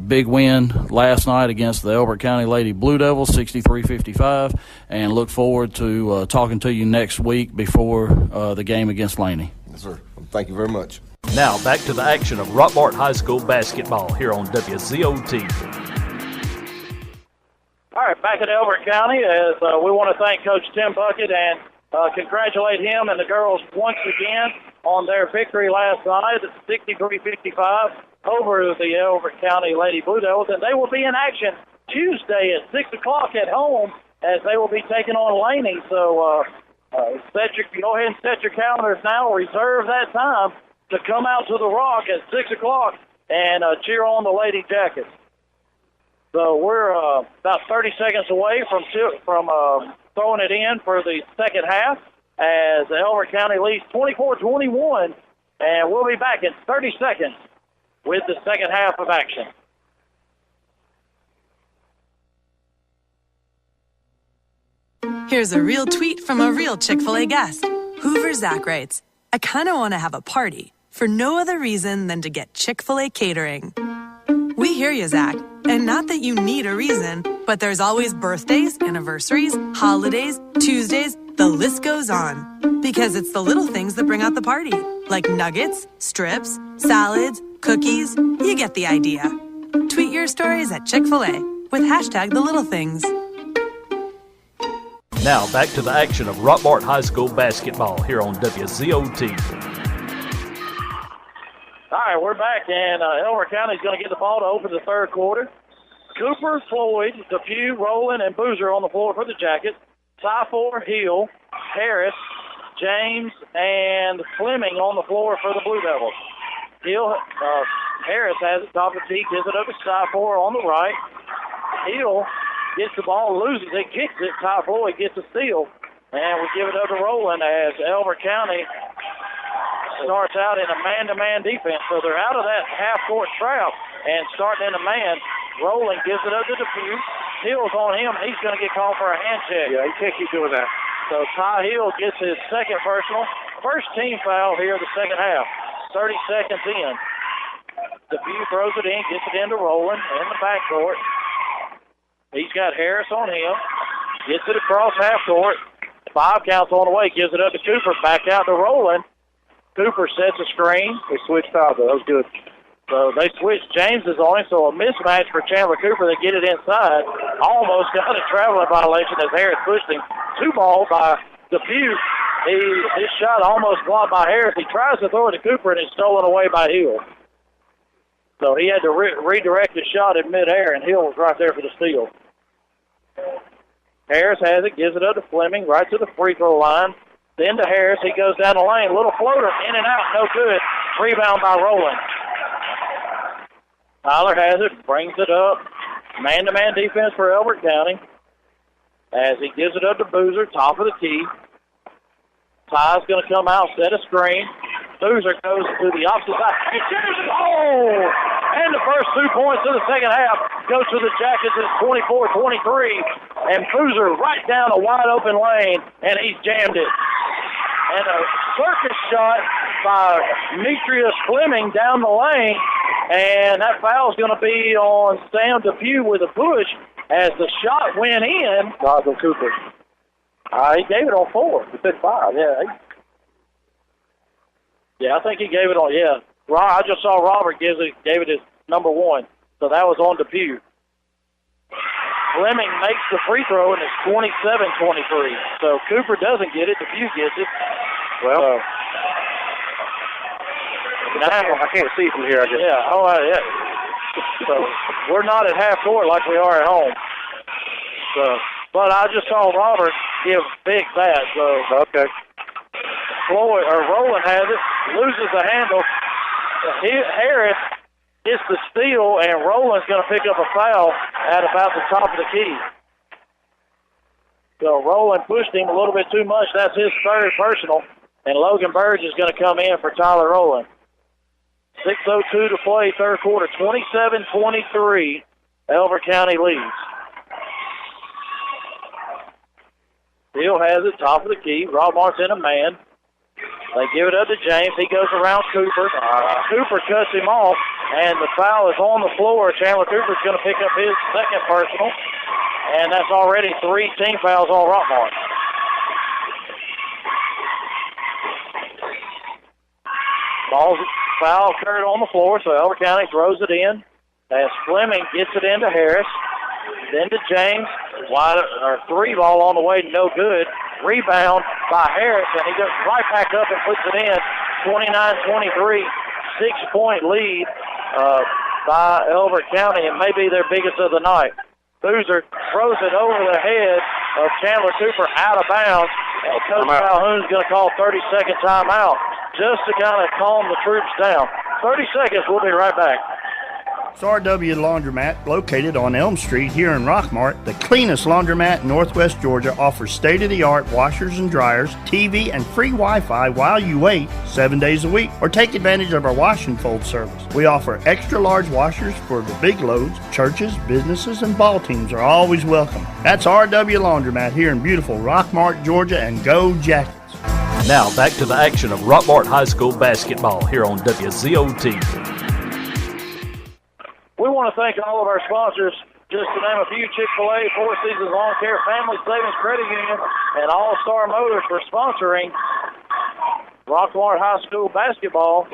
N: Big win last night against the Elbert County Lady Blue Devils, 63-55, and look forward to talking to you next week before the game against Laney.
O: Yes, sir. Thank you very much.
A: Now back to the action of Rockmart High School basketball here on WZOT.
B: All right, back at Elbert County, as we want to thank Coach Tim Puckett and congratulate him and the girls once again on their victory last night at 63-55 over the Elbert County Lady Blue Devils, and they will be in action Tuesday at 6 o'clock at home as they will be taking on Laney. So go ahead and set your calendars now. Reserve that time to come out to the Rock at 6 o'clock and cheer on the Lady Jackets. So we're about 30 seconds away from throwing it in for the second half as Elbert County leads 24-21, and we'll be back in 30 seconds with the second half of action.
J: Here's a real tweet from a real Chick-fil-A guest. Hoover Zach writes, I kind of want to have a party for no other reason than to get Chick-fil-A catering. We hear you, Zach. And not that you need a reason, but there's always birthdays, anniversaries, holidays, Tuesdays, the list goes on. Because it's the little things that bring out the party. Like nuggets, strips, salads, cookies. You get the idea. Tweet your stories at Chick-fil-A with hashtag the little things.
A: Now back to the action of Rockmart High School basketball here on WZOT.
B: All right, we're back, and Elbert County is going to get the ball to open the third quarter. Cooper, Floyd, Depew, Rowland, and Boozer on the floor for the Jackets. Syfor, Hill, Harris, James, and Fleming on the floor for the Blue Devils. Harris has it top of the tee, gives it up to Syfor on the right. Hill gets the ball, loses it, kicks it. Ty Floyd gets a steal, and we give it up to Rowland as Elbert County starts out in a man-to-man defense. So they're out of that half-court trap and starting in a man. Rowland gives it up to Depew. Hill's on him. He's going to get called for a hand check.
C: Yeah, he can't keep doing that.
B: So Ty Hill gets his second personal. First team foul here of the second half. 30 seconds in. Depew throws it in, gets it into Rowland in the backcourt. He's got Harris on him. Gets it across half court. 5 counts on the way. Gives it up to Cooper. Back out to Rowland. Cooper sets a screen.
C: They switched out, though. That was good.
B: So they switched. James is on him, so a mismatch for Chandler Cooper. They get it inside. Almost got a traveling violation as Harris pushed him. 2 ball by Depew. His shot almost blocked by Harris. He tries to throw it to Cooper, and it's stolen away by Hill. So he had to redirect his shot in midair, and Hill was right there for the steal. Harris has it, gives it up to Fleming, right to the free throw line. Then to Harris, he goes down the lane. Little floater, in and out, no good. Rebound by Rowland. Tyler has it, brings it up. Man-to-man defense for Elbert County as he gives it up to Boozer, top of the key. Ty's going to come out, set a screen. Boozer goes to the opposite side. He shoots it. Oh! And the first 2 points of the second half goes to the Jackets at 24-23. And Boozer right down a wide-open lane, and he's jammed it. And a circus shot by Demetrius Fleming down the lane. And that foul's going to be on Sam Depew with a push as the shot went in.
C: Roswell Cooper.
B: He gave it on 4.
C: He said 5, yeah.
B: Yeah, I think he gave it on, yeah. I just saw Robert gave it his number 1. So that was on Depew. Fleming makes the free throw, and it's 27-23. So Cooper doesn't get it. DePue gets it.
C: Well, I can't see from here, I guess.
B: Yeah, yeah. So we're not at half court like we are at home. So, but I just saw Robert give big that. So
C: okay.
B: Roland has it, loses the handle. Harris gets the steal, and Roland's going to pick up a foul at about the top of the key. So Roland pushed him a little bit too much. That's his third personal, and Logan Burge is going to come in for Tyler Roland. 6:02 to play, third quarter, 27-23. Elbert County leads. Hill has it, top of the key. Rockmart's in a man. They give it up to James. He goes around Cooper. Cooper cuts him off, and the foul is on the floor. Chandler Cooper's going to pick up his second personal, and that's already 3 team fouls on Rockmart. Foul occurred on the floor, so Elbert County throws it in as Fleming gets it into Harris. Then to James. Three ball on the way, no good. Rebound by Harris, and he goes right back up and puts it in. 29-23, 6-point lead by Elbert County, and maybe their biggest of the night. Boozer throws it over the head of Chandler Cooper out of bounds, and Coach Calhoun's going to call 30-second timeout just to kind of calm the troops down. 30 seconds, we'll be right back.
I: It's RW Laundromat, located on Elm Street here in Rockmart. The cleanest laundromat in Northwest Georgia, offers state-of-the-art washers and dryers, TV, and free Wi-Fi while you wait 7 days a week, or take advantage of our wash and fold service. We offer extra-large washers for the big loads. Churches, businesses, and ball teams are always welcome. That's RW Laundromat here in beautiful Rockmart, Georgia, and go Jackets.
A: Now back to the action of Rockmart High School basketball here on WZOT.
B: We want to thank all of our sponsors, just to name a few: Chick-fil-A, Four Seasons Lawn Care, Family Savings Credit Union, and All-Star Motors for sponsoring Rockmart High School basketball.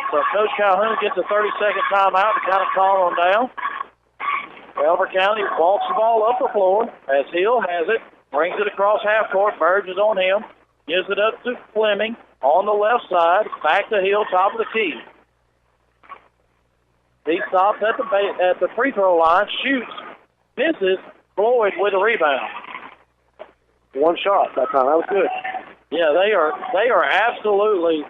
B: So Coach Calhoun gets a 30-second timeout to kind of calm them down. Elbert County walks the ball up the floor as Hill has it, brings it across half court. Burge is on him, gives it up to Fleming on the left side, back to Hill, top of the key. He stops at the free throw line, shoots, misses. Floyd with a rebound.
C: One shot that time. That was good.
B: Yeah, they are absolutely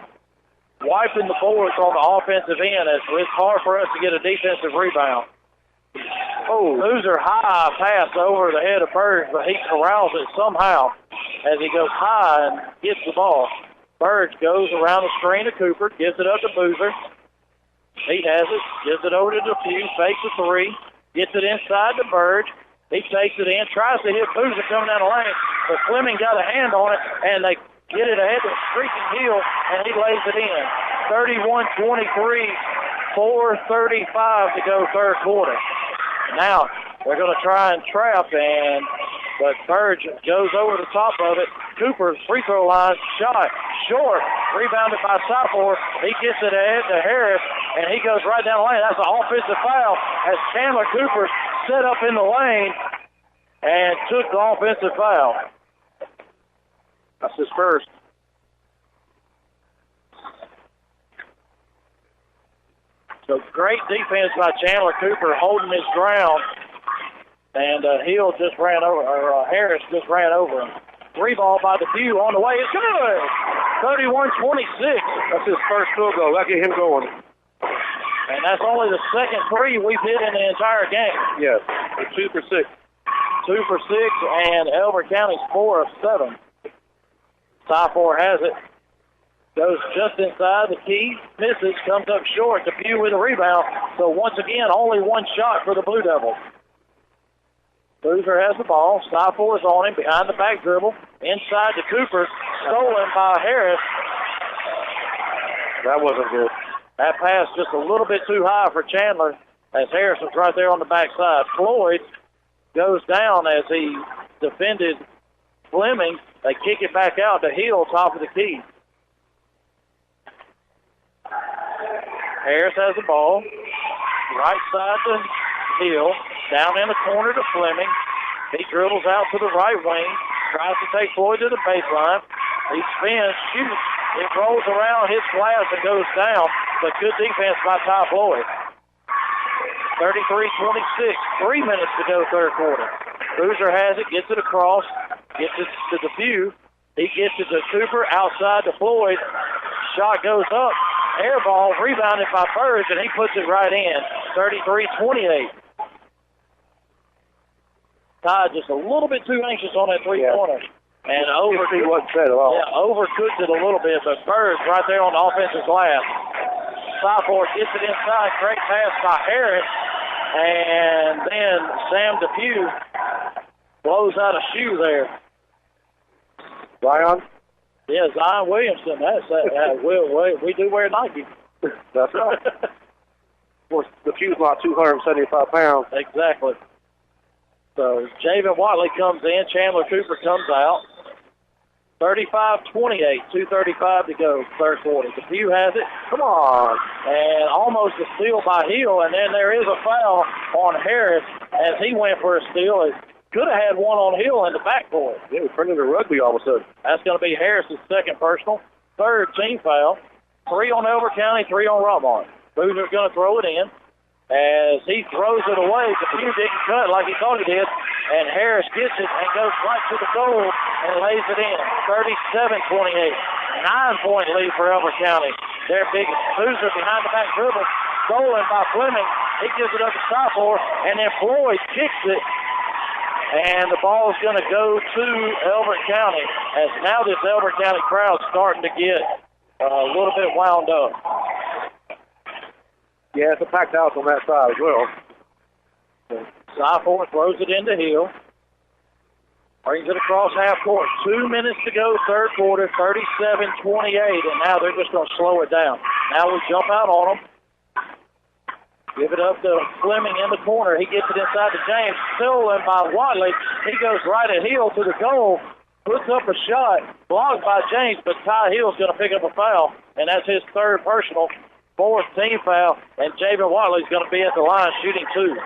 B: wiping the boards on the offensive end. It's hard for us to get a defensive rebound. Boozer high pass over the head of Burge, but he corrals it somehow as he goes high and gets the ball. Burge goes around the screen to Cooper, gives it up to Boozer. He has it, gives it over to DePue, fakes a three, gets it inside to Burge. He takes it in, tries to hit Boozer coming down the lane, but Fleming got a hand on it, and they get it ahead to Streaking Hill, and he lays it in. 31-23, 4:35 to go third quarter. Now they're going to try and trap, but Burge goes over the top of it. Cooper's free throw line shot short, rebounded by Sophomore. He gets it ahead to Harris, and he goes right down the lane. That's an offensive foul as Chandler Cooper set up in the lane and took the offensive foul.
C: That's his first.
B: So great defense by Chandler Cooper, holding his ground, and Hill just ran over, or Harris just ran over him. Three ball by DePue on the way. It's good. 31-26.
C: That's his first field goal. That get him going.
B: And that's only the second three we've hit in the entire game.
C: Yes, 2 for 6.
B: 2 for 6, and Elbert County's 4 of 7. Sophomore has it. Goes just inside the key. Misses. Comes up short. DePue with a rebound. So once again, only one shot for the Blue Devils. Boozer has the ball. Sophomore is on him behind the back dribble. Inside to Cooper. Stolen by Harris.
C: That wasn't good.
B: That pass just a little bit too high for Chandler as Harris was right there on the backside. Floyd goes down as he defended Fleming. They kick it back out to Hill, top of the key. Harris has the ball. Right side to Hill. Down in the corner to Fleming. He dribbles out to the right wing, tries to take Floyd to the baseline. He spins, shoots. It rolls around, hits glass, and goes down. But good defense by Ty Floyd. 33-26, 3 minutes to go, third quarter. Boozer has it, gets it across, gets it to the Depew. He gets it to Cooper, outside to Floyd. Shot goes up, air ball, rebounded by Burge, and he puts it right in. 33-28. Ty just a little bit too anxious on that three-pointer. And overcooked it a little bit, but Burge right there on the offensive glass. Southport gets it inside, great pass by Harris, and then Sam Depew blows out a shoe there.
C: Zion?
B: Yeah, Zion Williamson. We do wear Nike.
C: That's right. Of course, Depew's not 275 pounds.
B: Exactly. So Javen Watley comes in, Chandler Cooper comes out. 35-28, 2:35 to go, third quarter. Depew has it.
C: Come on.
B: And almost a steal by Hill, and then there is a foul on Harris as he went for a steal. It could have had one on Hill in the backcourt.
C: Yeah, we turned into rugby all of a sudden.
B: That's going to be Harris's second personal. Third team foul. 3 on Elbert County, 3 on Rockmart. Boozer's going to throw it in. As he throws it away, Depew didn't cut like he thought he did, and Harris gets it and goes right to the goal and lays it in. 37-28, 9-point lead for Elbert County. Their big Boozer behind the back dribble, stolen by Fleming. He gives it up to Southport, and then Floyd kicks it, and the ball is going to go to Elbert County. As now this Elbert County crowd starting to get a little bit wound up.
C: Yeah, it's a packed house on that side as well.
B: Southport throws it into Hill. Brings it across half court. 2 minutes to go, third quarter, 37-28, and now they're just going to slow it down. Now we jump out on them. Give it up to Fleming in the corner. He gets it inside to James. Stolen by Watley. He goes right at Hill to the goal. Puts up a shot. Blocked by James, but Ty Hill's going to pick up a foul, and that's his third personal. Fourth team foul, and Javen Watley's going to be at the line shooting 2.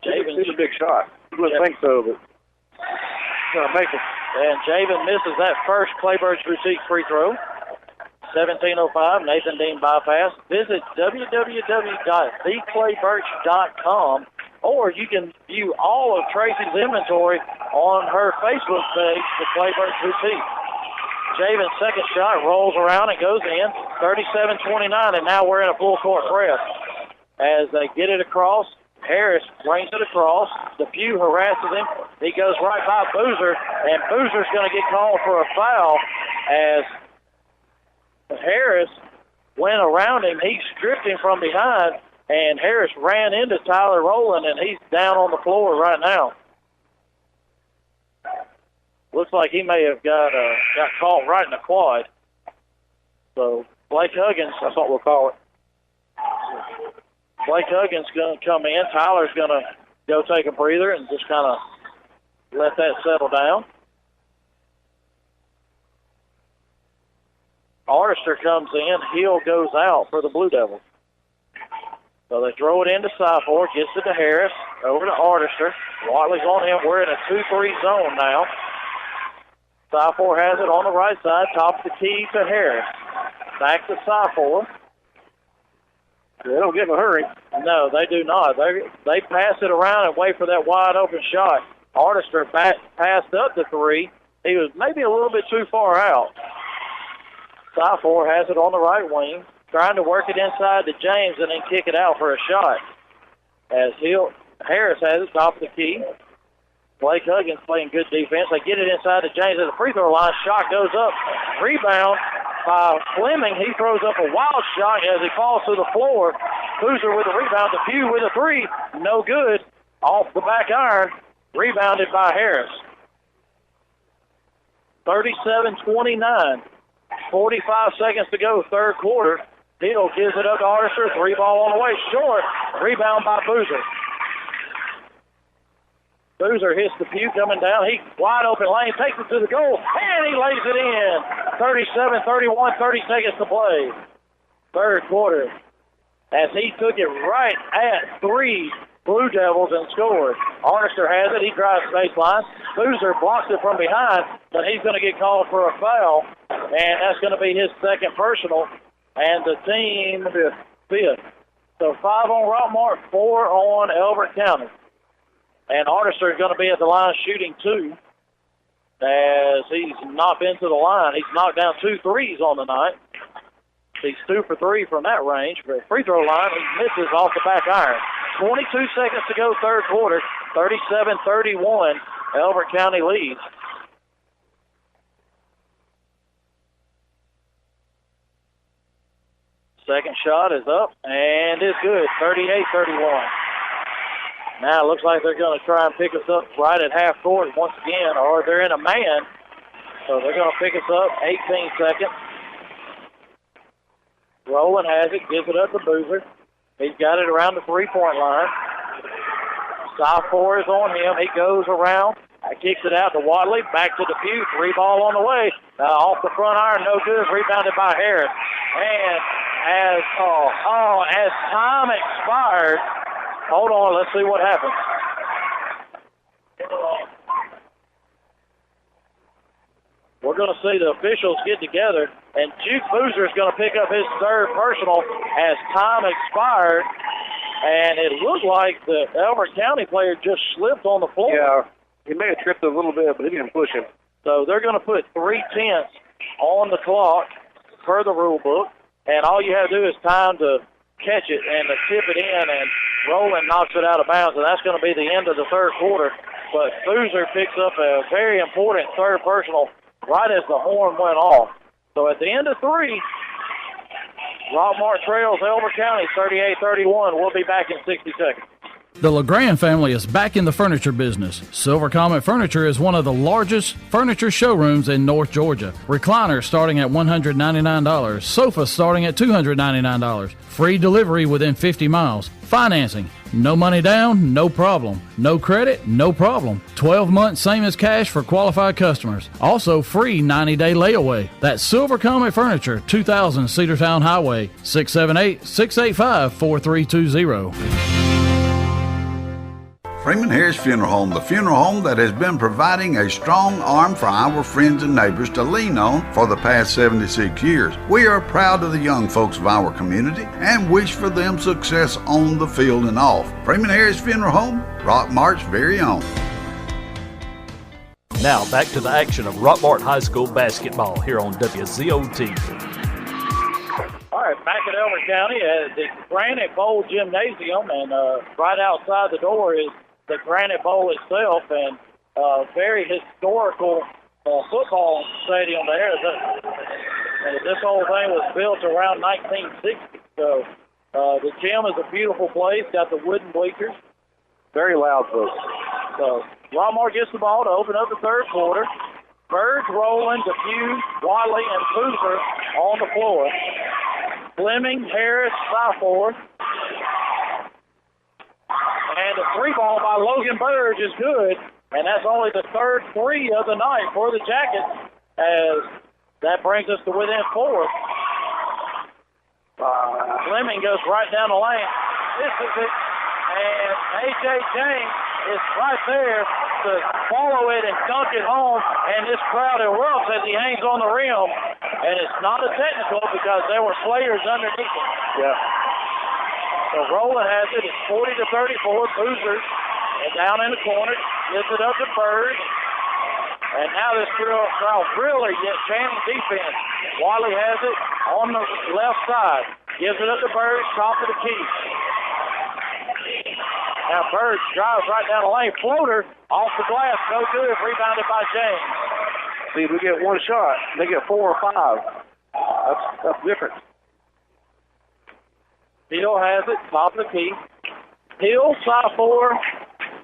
C: It's a big shot. You wouldn't think so, but he's going to make it.
B: And Javen misses that first Clayburgh boutique free throw. 17:05, Nathan Dean bypass. Visit www.theclaybirch.com, or you can view all of Tracy's inventory on her Facebook page, the Clayburgh Boutique. Javen's second shot rolls around and goes in, 37-29, and now we're in a full court press. As they get it across, Harris brings it across. Depew harasses him. He goes right by Boozer, and Boozer's going to get called for a foul as Harris went around him. He stripped him from behind, and Harris ran into Tyler Rowland, and he's down on the floor right now. Looks like he may have got caught right in the quad. So Blake Huggins, that's what we'll call it. Blake Huggins going to come in. Tyler's going to go take a breather and just kind of let that settle down. Artister comes in. Hill goes out for the Blue Devils. So they throw it into Southport, gets it to Harris, over to Artister. Watley's on him. We're in a 2-3 zone now. Southport has it on the right side, top of the key to Harris. Back to Southport.
C: They don't get in a hurry.
B: No, they do not. They pass it around and wait for that wide open shot. Artister passed up the 3. He was maybe a little bit too far out. Southport has it on the right wing, trying to work it inside to James and then kick it out for a shot. As Harris has it, top of the key. Blake Huggins playing good defense. They get it inside to James at the free throw line. Shot goes up. Rebound by Fleming. He throws up a wild shot as he falls to the floor. Boozer with a rebound. Depew with a 3. No good. Off the back iron. Rebounded by Harris. 37-29. 45 seconds to go, third quarter. Hill gives it up to Artister. 3 ball on the way. Short. Rebound by Boozer. Boozer hits Depew coming down. He wide open lane, takes it to the goal, and he lays it in. 37-31, 30 seconds to play. third quarter as he took it right at 3 Blue Devils and scored. Arnister has it. He drives baseline. Boozer blocks it from behind, but he's going to get called for a foul, and that's going to be his second personal, and the team fifth. So 5 on Rockmart, 4 on Elbert County. And Arnister is going to be at the line shooting 2 as he's not been to the line. He's knocked down 2 threes on the night. He's 2 for 3 from that range. For the free throw line, he misses off the back iron. 22 seconds to go, third quarter. 37-31, Elbert County leads. Second shot is up and it's good. 38-31. Now it looks like they're going to try and pick us up right at half court once again, or they're in a man. So they're going to pick us up. 18 seconds. Rowland has it, gives it up to Boozer. He's got it around the three-point line. Side 4 is on him. He goes around, kicks it out to Wadley, back to Depew. 3 ball on the way. Off the front iron, no good. Rebounded by Harris. And as time expired, hold on, let's see what happens. We're going to see the officials get together, and Juke Boozer is going to pick up his third personal as time expired, and it looked like the Elbert County player just slipped on the floor.
C: Yeah, he may have tripped a little bit, but he didn't push him.
B: So they're going to put 3/10 on the clock per the rule book, and all you have to do is time to catch it and to tip it in, and Rowland knocks it out of bounds, and that's going to be the end of the third quarter. But Boozer picks up a very important third personal right as the horn went off. So at the end of 3, Rockmart trails Elbert County 38-31. We'll be back in 60 seconds.
N: The LeGrand family is back in the furniture business. Silver Comet Furniture is one of the largest furniture showrooms in North Georgia. Recliners starting at $199. Sofas starting at $299. Free delivery within 50 miles. Financing. No money down, no problem. No credit, no problem. 12 months, same as cash for qualified customers. Also free 90-day layaway. That's Silver Comet Furniture, 2000 Cedartown Highway, 678-685-4320.
P: Freeman Harris Funeral Home, the funeral home that has been providing a strong arm for our friends and neighbors to lean on for the past 76 years. We are proud of the young folks of our community and wish for them success on the field and off. Freeman Harris Funeral Home, Rockmart's very own.
A: Now back to the action of Rockmart High School basketball here on WZOT.
B: All right, back at Elbert County at the Granite Bowl Gymnasium, and right outside the door is the Granite Bowl itself, and very historical football stadium there. This whole thing was built around 1960, so the gym is a beautiful place, got the wooden bleachers.
C: Very loud, folks.
B: So Rockmart gets the ball to open up the third quarter. Birds, Rowland, Depew, Wadley, and Boozer on the floor. Fleming, Harris, Syforth. And the 3-ball by Logan Burge is good, and that's only the third 3 of the night for the Jackets, as that brings us to within 4. Fleming goes right down the lane. This is it, and A.J. James is right there to follow it and dunk it home, and this crowd erupts as he hangs on the rim, and it's not a technical because there were players underneath him.
C: Yeah.
B: So Rowland has it. It's 40-34. Boozer and down in the corner. Gives it up to Bird. And now this crowd really gets jamming defense. Wadley has it on the left side. Gives it up to Bird. Top of the key. Now Bird drives right down the lane. Floater off the glass. No good. Rebounded by James.
C: See, we get one shot. They get 4 or 5. That's different.
B: Hill has it, top of the key. Hill, Syforth,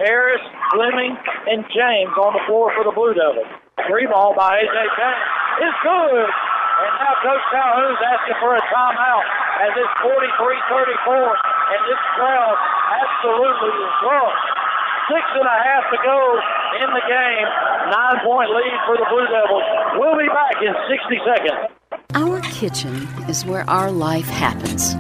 B: Harris, Fleming, and James on the floor for the Blue Devils. 3-ball by A.J. James is good. And now Coach Calhoun's asking for a timeout as it's 43-34, and this crowd absolutely is drunk. 6.5 to go in the game. 9-point lead for the Blue Devils. We'll be back in 60 seconds.
K: Our kitchen is where our life happens.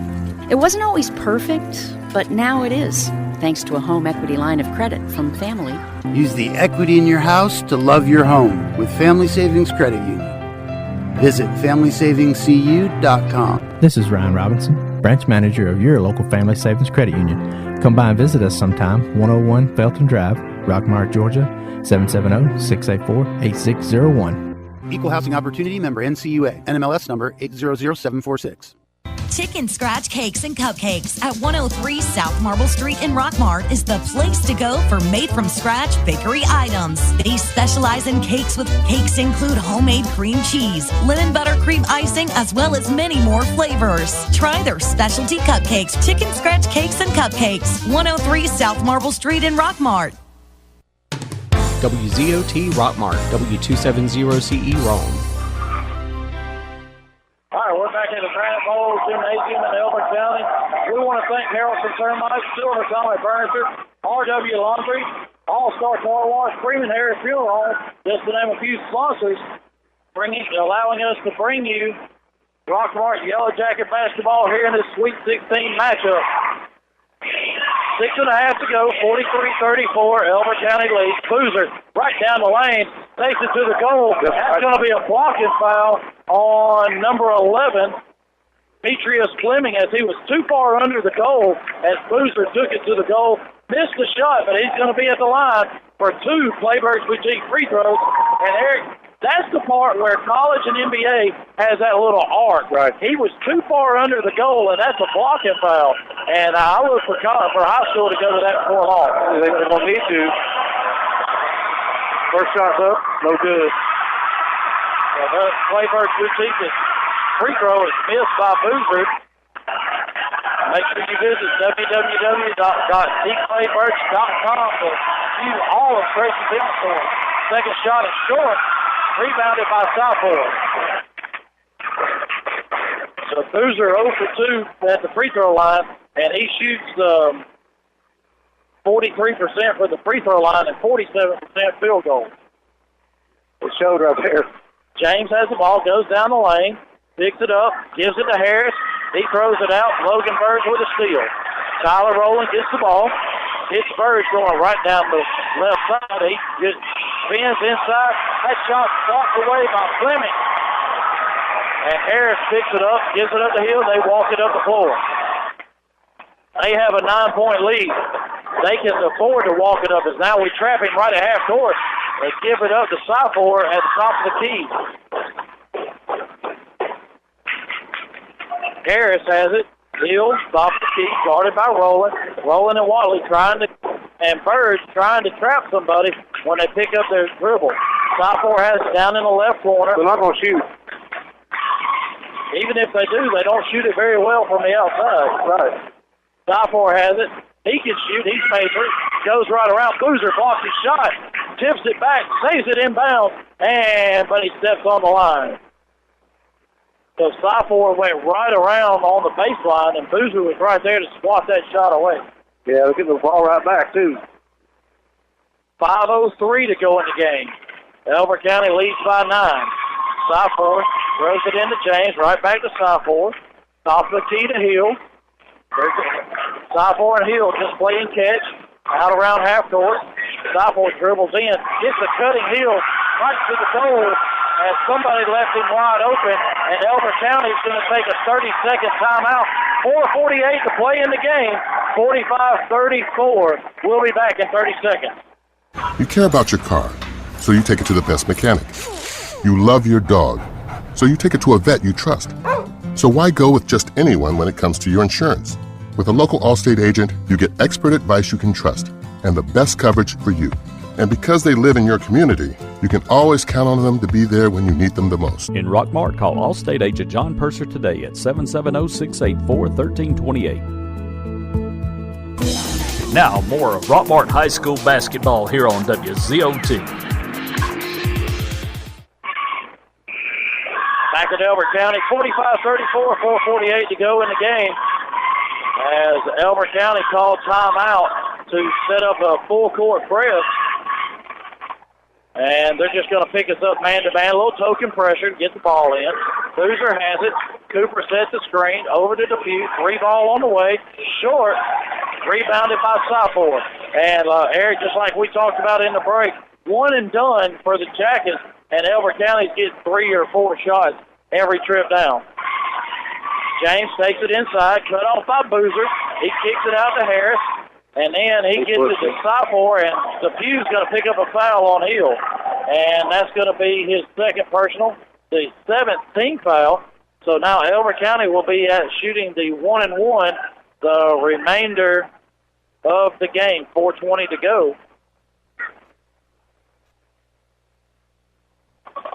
K: It wasn't always perfect, but now it is, thanks to a home equity line of credit from Family.
L: Use the equity in your house to love your home with Family Savings Credit Union. Visit FamilySavingsCU.com.
M: This is Ryan Robinson, branch manager of your local Family Savings Credit Union. Come by and visit us sometime, 101 Felton Drive, Rockmart, Georgia, 770-684-8601.
L: Equal Housing Opportunity member NCUA. NMLS number 800746.
H: Chicken Scratch Cakes and Cupcakes at 103 South Marble Street in Rockmart is the place to go for made-from-scratch bakery items. They specialize in cakes with cakes include homemade cream cheese, lemon buttercream icing, as well as many more flavors. Try their specialty cupcakes, Chicken Scratch Cakes and Cupcakes, 103 South Marble Street in Rockmart.
F: WZOT Rockmart, W270CE Rome.
B: All right, we're back at the Granite Bowl Gymnasium in Elbert County. We want to thank Harrelson Termites, Silver Comet Furniture, RW Laundry, All-Star Car Wash, Freeman Harris Funeral Home, just to name a few sponsors, allowing us to bring you Rockmart Yellow Jacket basketball here in this Sweet 16 matchup. 6.5 to go, 43-34, Elbert County leads. Boozer right down the lane, takes it to the goal. That's going to be a blocking foul on number 11, Demetrius Fleming, as he was too far under the goal as Boozer took it to the goal. Missed the shot, but he's going to be at the line for 2 Playbirds Boutique free throws. And Eric, that's the part where college and NBA has that little arc.
C: Right.
B: He was too far under the goal, and that's a blocking foul. And I look for high school to go to that before long.
C: They're going to need to. First shot's up, no good.
B: Playbird Boutique's free throw is missed by Boozer. Make sure you visit www.dplaybirds.com to view all of Tracy's inventory. Second shot is short. Rebounded by Southport. So Boozer 0 for 2 at the free throw line, and he shoots 43% for the free throw line and 47% field goal.
C: It showed right there.
B: James has the ball, goes down the lane, picks it up, gives it to Harris. He throws it out. Logan Burge with a steal. Tyler Rowland gets the ball. Hits Burge going right down the left side. He just spins inside. That shot blocked away by Fleming. And Harris picks it up, gives it up the hill. They walk it up the floor. They have a 9-point lead. They can afford to walk it up, as now we trap him right at half court. They give it up to Southport at the top of the key. Harris has it. Hill stops the key, guarded by Rowland. Rowland and Watley and Burge trying to trap somebody when they pick up their dribble. Southport has it down in the left corner.
C: They're not going to shoot.
B: Even if they do, they don't shoot it very well from the outside.
C: Right.
B: Southport has it. He can shoot. He's made three. Goes right around. Boozer blocks his shot. Tips it back. Saves it inbound. But he steps on the line. So Southport went right around on the baseline, and Boozer was right there to swat that shot away.
C: Yeah, they're getting the ball right back, too.
B: 5:03 to go in the game. Elbert County leads by 9. Southport throws it into James, right back to Southport. Off the key to Hill. Southport and Hill just playing catch. Out around half court. Southport dribbles in. Gets a cutting Hill right to the goal as somebody left him wide open. And Elbert County is going to take a 30-second timeout. 4:48 to play in the game. 45-34. We'll be back in 30 seconds.
Q: You care about your car, so you take it to the best mechanic. You love your dog, so you take it to a vet you trust. So why go with just anyone when it comes to your insurance? With a local Allstate agent, you get expert advice you can trust and the best coverage for you. And because they live in your community, you can always count on them to be there when you need them the most.
A: In Rockmart, call Allstate agent John Purser today at 770-684-1328. Now, more of Rockmart High School basketball here on WZOT.
B: Back at Elbert County, 45-34, 4:48 to go in the game. As Elbert County called timeout to set up a full court press. And they're just going to pick us up man-to-man. A little token pressure to get the ball in. Boozer has it. Cooper sets the screen over to Dubuque. 3-ball on the way. Short. Rebounded by Sophomore. And Eric, just like we talked about in the break, one and done for the Jackets, and Elbert County's getting 3 or 4 shots every trip down. James takes it inside, cut off by Boozer. He kicks it out to Harris, and then he gets it to Sophomore, and Dubuque's going to pick up a foul on Hill. And that's going to be his second personal, the 7th team foul. So now Elbert County will be shooting the 1-and-1 the remainder of the game, 4:20 to go.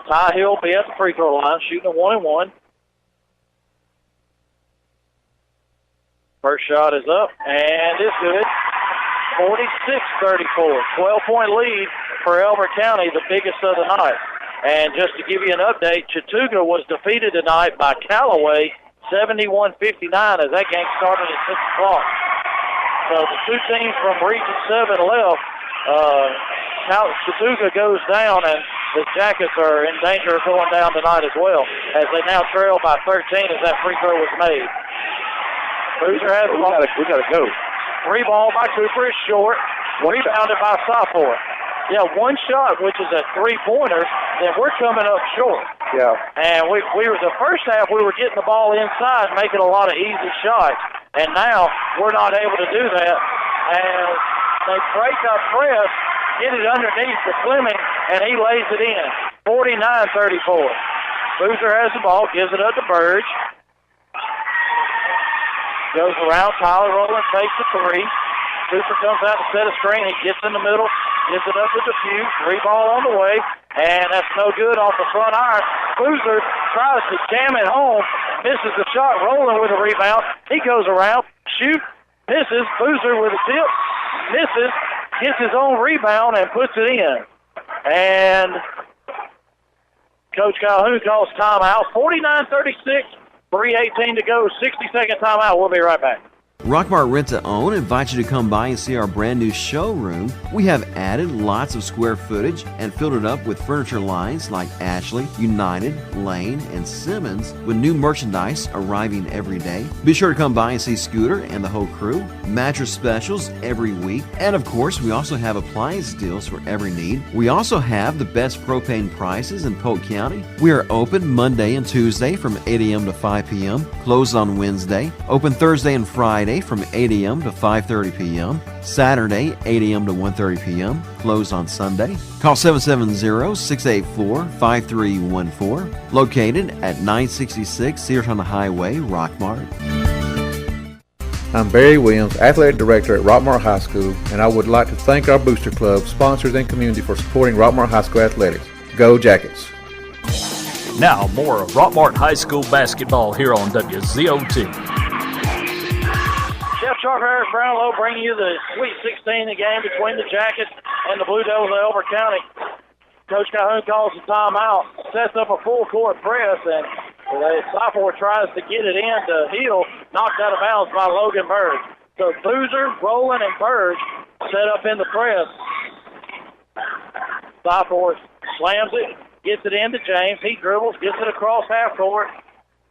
B: Ty Hill will be at the free throw line, shooting a 1-and-1. First shot is up, and it's good. 46-34, 12-point lead for Elbert County, the biggest of the night. And just to give you an update, Chattooga was defeated tonight by Callaway, 71-59, as that game started at 6 o'clock. So the two teams from Region 7 left. Chattooga goes down, and the Jackets are in danger of going down tonight as well, as they now trail by 13 as that free throw was made. Boozer has the ball.
C: We got to go.
B: 3-ball by Cooper is short. Rebounded by Sophomore. Yeah, one shot, which is a three-pointer, then we're coming up short.
C: Yeah.
B: And we were the first half, we were getting the ball inside, making a lot of easy shots. And now we're not able to do that. And they break up press, get it underneath to Fleming, and he lays it in. 49-34. Boozer has the ball, gives it up to Burge. Goes around, Tyler Rowland takes the three. Cooper comes out to set a screen. He gets in the middle, gives it up to Dubuque. 3-ball on the way, and that's no good off the front iron. Boozer tries to jam it home, misses the shot. Rowland with a rebound. He goes around, shoot, misses. Boozer with a tip, misses, gets his own rebound and puts it in. And Coach Calhoun calls timeout. 49-36. 3:18 to go, 60-second timeout. We'll be right back.
E: Rockmart Rent to Own invites you to come by and see our brand new showroom. We have added lots of square footage and filled it up with furniture lines like Ashley, United, Lane, and Simmons, with new merchandise arriving every day. Be sure to come by and see Scooter and the whole crew. Mattress specials every week. And of course, we also have appliance deals for every need. We also have the best propane prices in Polk County. We are open Monday and Tuesday from 8 a.m. to 5 p.m., closed on Wednesday, open Thursday and Friday from 8 a.m. to 5:30 p.m., Saturday 8 a.m. to 1:30 p.m., closed on Sunday. Call 770-684-5314, located at 966 Cedarton Highway, Rockmart.
R: I'm Barry Williams, Athletic Director at Rockmart High School, and I would like to thank our Booster Club, sponsors, and community for supporting Rockmart High School athletics. Go Jackets!
A: Now more of Rockmart High School basketball here on WZOT.
B: Jeff Sharp, Harris Brownlow bringing you the Sweet 16 game between the Jackets and the Blue Devils of Elbert County. Coach Calhoun calls the timeout, sets up a full court press, and the sophomore tries to get it in to Hill, knocked out of bounds by Logan Burge. So Boozer, Rowland, and Burge set up in the press. Sophomore slams it, gets it into James. He dribbles, gets it across half court.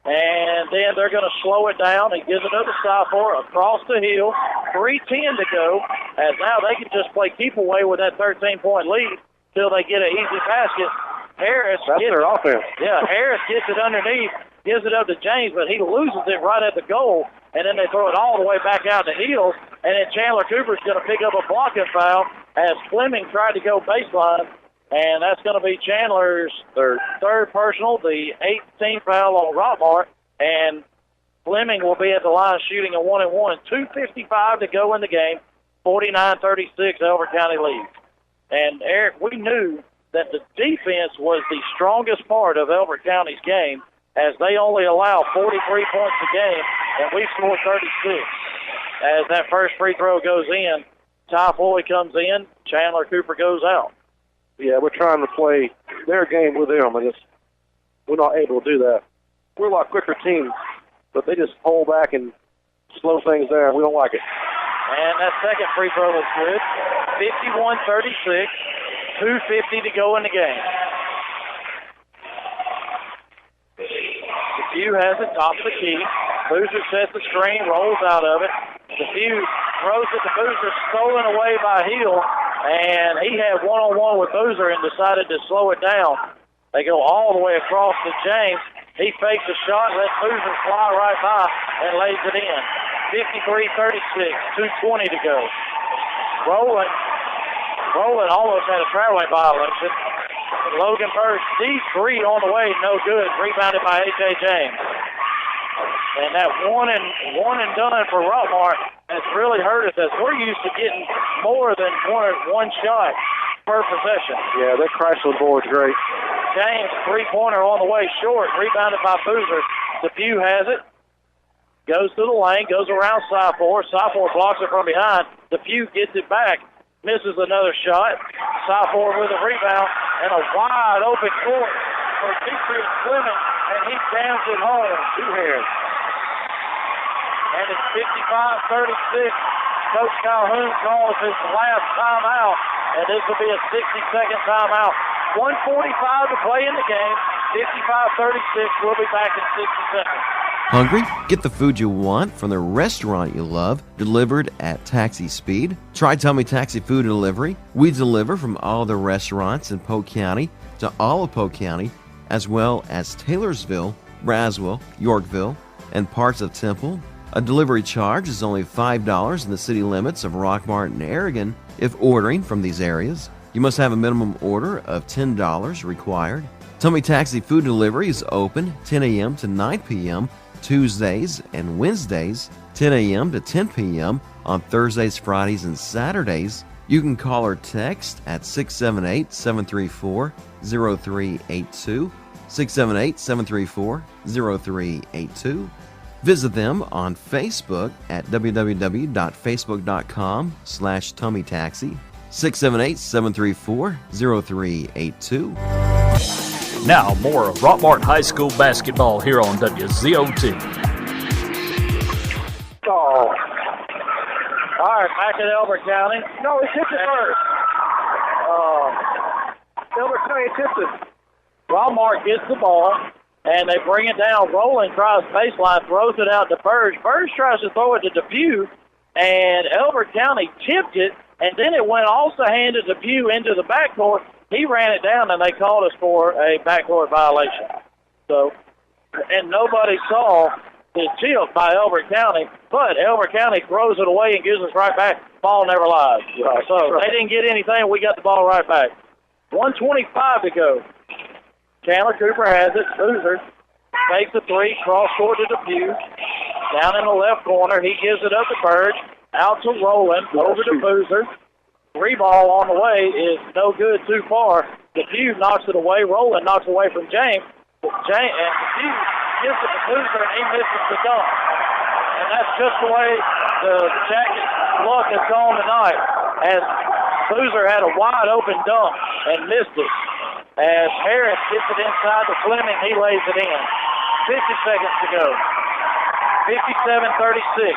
B: And then they're going to slow it down and give it up to Sophomore across the hill. 3:10 to go, as now they can just play keep away with that 13-point lead till they get an easy basket. Harris
C: That's their offense.
B: Yeah, Harris gets it underneath, gives it up to James, but he loses it right at the goal, and then they throw it all the way back out to Heels, and then Chandler Cooper's going to pick up a blocking foul as Fleming tried to go baseline. And that's going to be Chandler's third personal, the 18th foul on Rockmart. And Fleming will be at the line shooting a 1-and-1. 2:55 to go in the game. 49-36, Elbert County leads. And, Eric, we knew that the defense was the strongest part of Elbert County's game, as they only allow 43 points a game, and we scored 36. As that first free throw goes in, Ty Floyd comes in, Chandler Cooper goes out.
C: Yeah, we're trying to play their game with them, and we're not able to do that. We're a lot quicker team, but they just hold back and slow things down. We don't like it.
B: And that second free throw is good. 51-36, 2:50 to go in the game. Depew has it, top of the key. Boozer sets the screen, rolls out of it. Depew throws it to Boozer, stolen away by Hill, and he had one-on-one with Boozer and decided to slow it down. They go all the way across to James. He fakes a shot, lets Boozer fly right by, and lays it in. 53-36, 2:20 to go. Rowland almost had a traveling violation. Logan Bird, deep three on the way, no good. Rebounded by A.J. James. And that one and done for Rockmart has really hurt us, as we're used to getting more than one shot per possession.
C: Yeah, that Chrysler board's great.
B: James, three-pointer on the way, short, rebounded by Boozer. Depew has it. Goes to the lane, goes around Syfor. Syfor blocks it from behind. Depew gets it back, misses another shot. Syfor with a rebound and a wide open court for Demetrius Fleming, and he jams it home. Two hands. And it's 55-36. Coach Calhoun calls his last timeout, and this will be a 60-second timeout. 1:45 to play in the game. 55-36. We'll be back in 60 seconds.
E: Hungry? Get the food you want from the restaurant you love, delivered at taxi speed. Try Tummy Taxi Food Delivery. We deliver from all the restaurants in Polk County to all of Polk County, as well as Taylorsville, Braswell, Yorkville, and parts of Temple. A delivery charge is only $5 in the city limits of Rockmart and Aragon if ordering from these areas. You must have a minimum order of $10 required. Tummy Taxi Food Delivery is open 10 a.m. to 9 p.m. Tuesdays and Wednesdays, 10 a.m. to 10 p.m. on Thursdays, Fridays, and Saturdays. You can call or text at 678-734-0382, 678-734-0382. Visit them on Facebook at www.facebook.com/TummyTaxi, 678-734-0382.
A: Now, more of Rockmart High School basketball here on WZOT.
B: Oh. All right, back at Elbert County. No, he tipped it first. Elbert County tipped it. Rockmart gets the ball, and they bring it down. Rowland tries baseline, throws it out to Burge. Burge tries to throw it to Depew, and Elbert County tipped it, and then it went off the hand of Depew into the backcourt. He ran it down, and they called us for a backcourt violation. So, and nobody saw the chip by Elbert County, but Elbert County throws it away and gives us right back. Ball never lies. Right. So they didn't get anything. We got the ball right back. 1:25 to go. Chandler Cooper has it. Boozer takes a three, cross court to Depew. Down in the left corner, he gives it up to Burge. Out to Rowland, over to Boozer. Three ball on the way is no good too far. Depew knocks it away. Rowland knocks it away from James. And Depew gives it to Boozer, and he misses the dunk. And that's just the way the Jackets' luck has gone tonight, as Boozer had a wide open dunk and missed it. As Harris gets it inside to Fleming, he lays it in. 50 seconds to go. 57-36.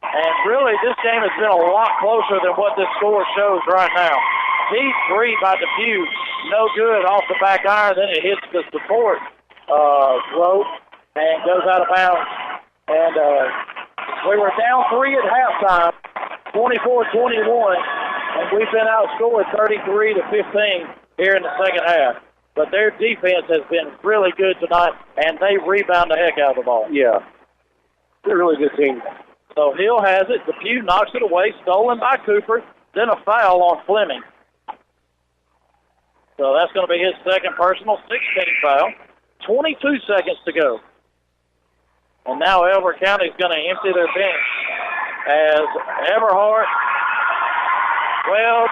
B: And really, this game has been a lot closer than what this score shows right now. Deep three by Depew, no good off the back iron. Then it hits the support rope and goes out of bounds. And we were down three at halftime, 24-21, and we've been outscored 33-15 here in the second half. But their defense has been really good tonight, and they rebound the heck out of the ball.
C: Yeah, they're a really good team.
B: So Hill has it. Depew knocks it away, stolen by Cooper, then a foul on Fleming. So that's going to be his second personal, 16th foul. 22 seconds to go. And now Elbert County is going to empty their bench as Everhart, Weld,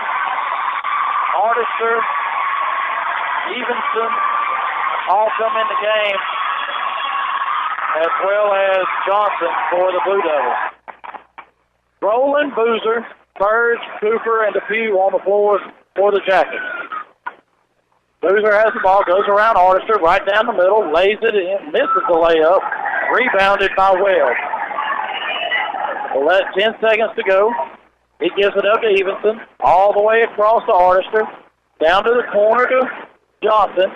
B: Artister, Evenson all come in the game, as well as Johnson for the Blue Devils. Rowland, Boozer, Burge, Cooper, and Depew on the floor for the Jackets. Boozer has the ball, goes around Artister, right down the middle, lays it in, misses the layup, rebounded by Weld. 10 seconds to go. He gives it up to Evenson, all the way across to Artister, down to the corner to Johnson.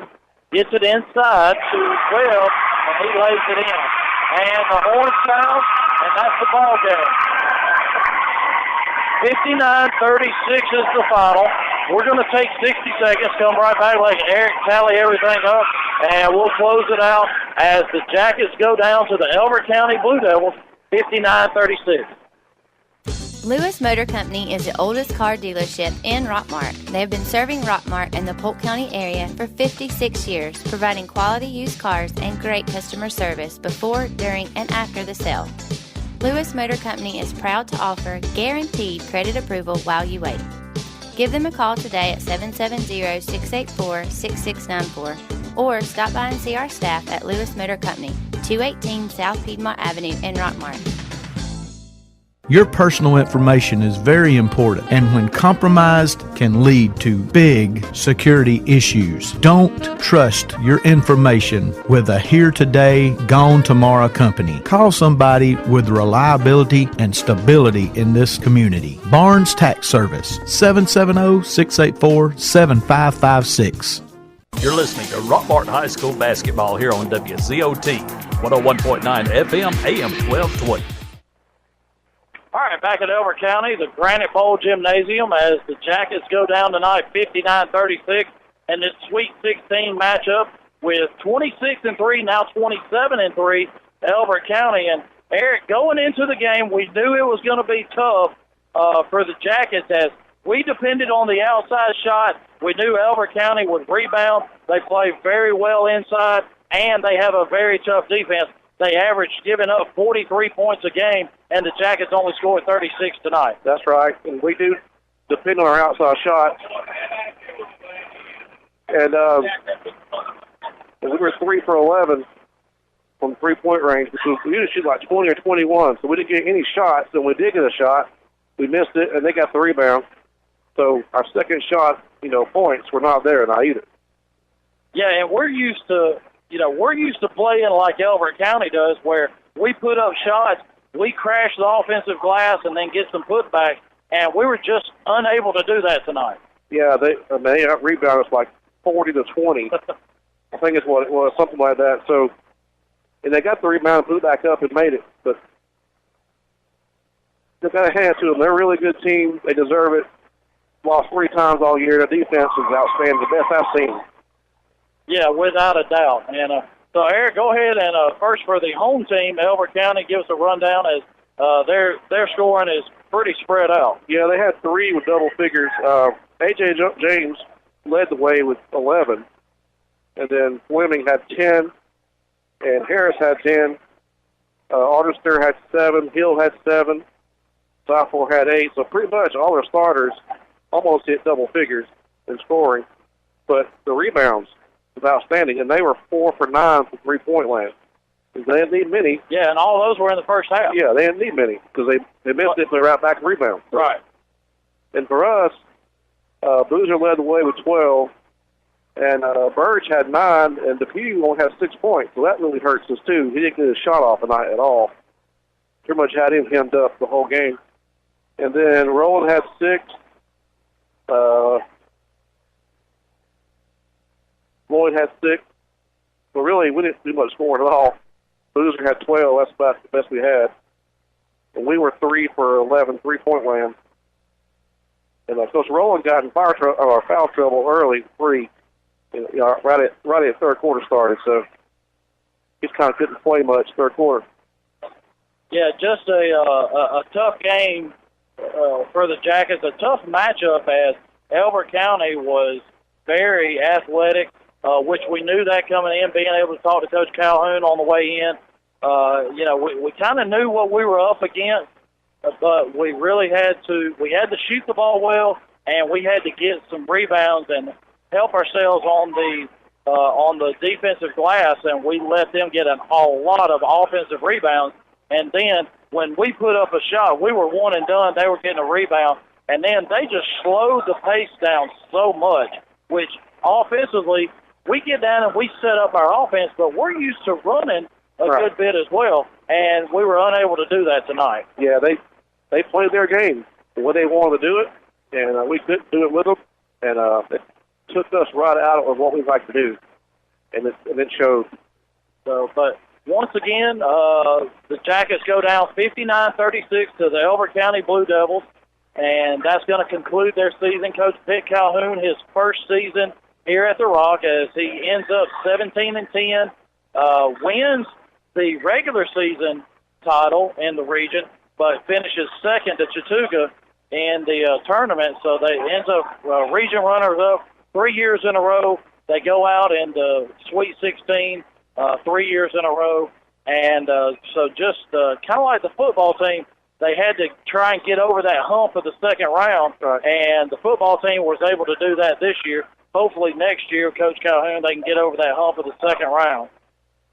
B: gets it inside to Webb, and he lays it in. And the horn sounds, and that's the ball game. 59-36 is the final. We're going to take 60 seconds, come right back, let Eric tally everything up, and we'll close it out as the Jackets go down to the Elbert County Blue Devils, 59-36.
G: Lewis Motor Company is the oldest car dealership in Rockmart. They have been serving Rockmart and the Polk County area for 56 years, providing quality used cars and great customer service before, during, and after the sale. Lewis Motor Company is proud to offer guaranteed credit approval while you wait. Give them a call today at 770-684-6694 or stop by and see our staff at Lewis Motor Company, 218 South Piedmont Avenue in Rockmart.
D: Your personal information is very important, and when compromised, can lead to big security issues. Don't trust your information with a here today, gone tomorrow company. Call somebody with reliability and stability in this community. Barnes Tax Service, 770-684-7556.
A: You're listening to Rockmart High School basketball here on WZOT, 101.9 FM, AM 1220.
B: All right, back at Elbert County, the Granite Bowl Gymnasium, as the Jackets go down tonight 59-36 in this Sweet 16 matchup with 26-3, now 27-3, Elbert County. And Eric, going into the game, we knew it was going to be tough for the Jackets as we depended on the outside shot. We knew Elbert County would rebound. They play very well inside, and they have a very tough defense. They averaged giving up 43 points a game, and the Jackets only scored 36 tonight.
C: That's right, and we do depend on our outside shots. And we were 3 for 11 from three-point range because we usually shoot like 20 or 21, so we didn't get any shots. And when we did get a shot, we missed it, and they got the rebound. So our second shot, points were not there, not either.
B: Yeah, and we're used to playing like Elbert County does, where we put up shots, we crash the offensive glass, and then get some putbacks, and we were just unable to do that tonight.
C: Yeah, they out-rebounded us like 40-20. I think it's what it was, something like that. So, and they got the rebound, put it back up, and made it. But they've got to hand it to them. They're a really good team. They deserve it. Lost 3 times all year. Their defense is outstanding, the best I've seen.
B: Yeah, without a doubt. And so, Eric, go ahead and first for the home team, Elbert County, give us a rundown as their scoring is pretty spread out.
C: Yeah, they had 3 with double figures. A.J. James led the way with 11, and then Fleming had 10, and Harris had 10. Artister had 7, Hill had 7, Sophomore had 8. So pretty much all their starters almost hit double figures in scoring, but the rebounds was outstanding, and they were 4 for 9 from three-point land. They didn't need many.
B: Yeah, and all those were in the first half.
C: Yeah, they didn't need many because they missed it. They were out back and rebound.
B: Right.
C: And for us, Boozer led the way with 12, and Burge had 9, and Depew only had 6 points, so that really hurts us too. He didn't get his shot off tonight at all. Pretty much had him hemmed up the whole game. And then Roland had 6. Lloyd had 6. So really, we didn't do much scoring at all. Boozer had 12. That's about the best we had. And we were 3 for 11, three-point land. And of course, Roland got in foul trouble early, 3, right at third quarter started. So he kind of couldn't play much third quarter.
B: Yeah, just a tough game for the Jackets. A tough matchup as Elbert County was very athletic, which we knew that coming in, being able to talk to Coach Calhoun on the way in. We kind of knew what we were up against, but we really had to shoot the ball well, and we had to get some rebounds and help ourselves on the defensive glass, and we let them get a lot of offensive rebounds. And then when we put up a shot, we were one and done. They were getting a rebound, and then they just slowed the pace down so much, which offensively we get down and we set up our offense, but we're used to running a good bit as well, and we were unable to do that tonight.
C: Yeah, they played their game the way they wanted to do it, and we couldn't do it with them, and it took us right out of what we like to do. and it showed.
B: So, but once again, the Jackets go down 59-36 to the Elbert County Blue Devils, and that's going to conclude their season. Coach Pitt Calhoun, his first season here at the Rock, as he ends up 17-10, wins the regular season title in the region, but finishes second to Chattooga in the tournament. So they ends up region runners-up 3 years in a row. They go out in the Sweet 16 3 years in a row. And so just kind of like the football team, they had to try and get over that hump of the second round, and the football team was able to do that this year. Hopefully next year, Coach Calhoun, they can get over that hump of the second round.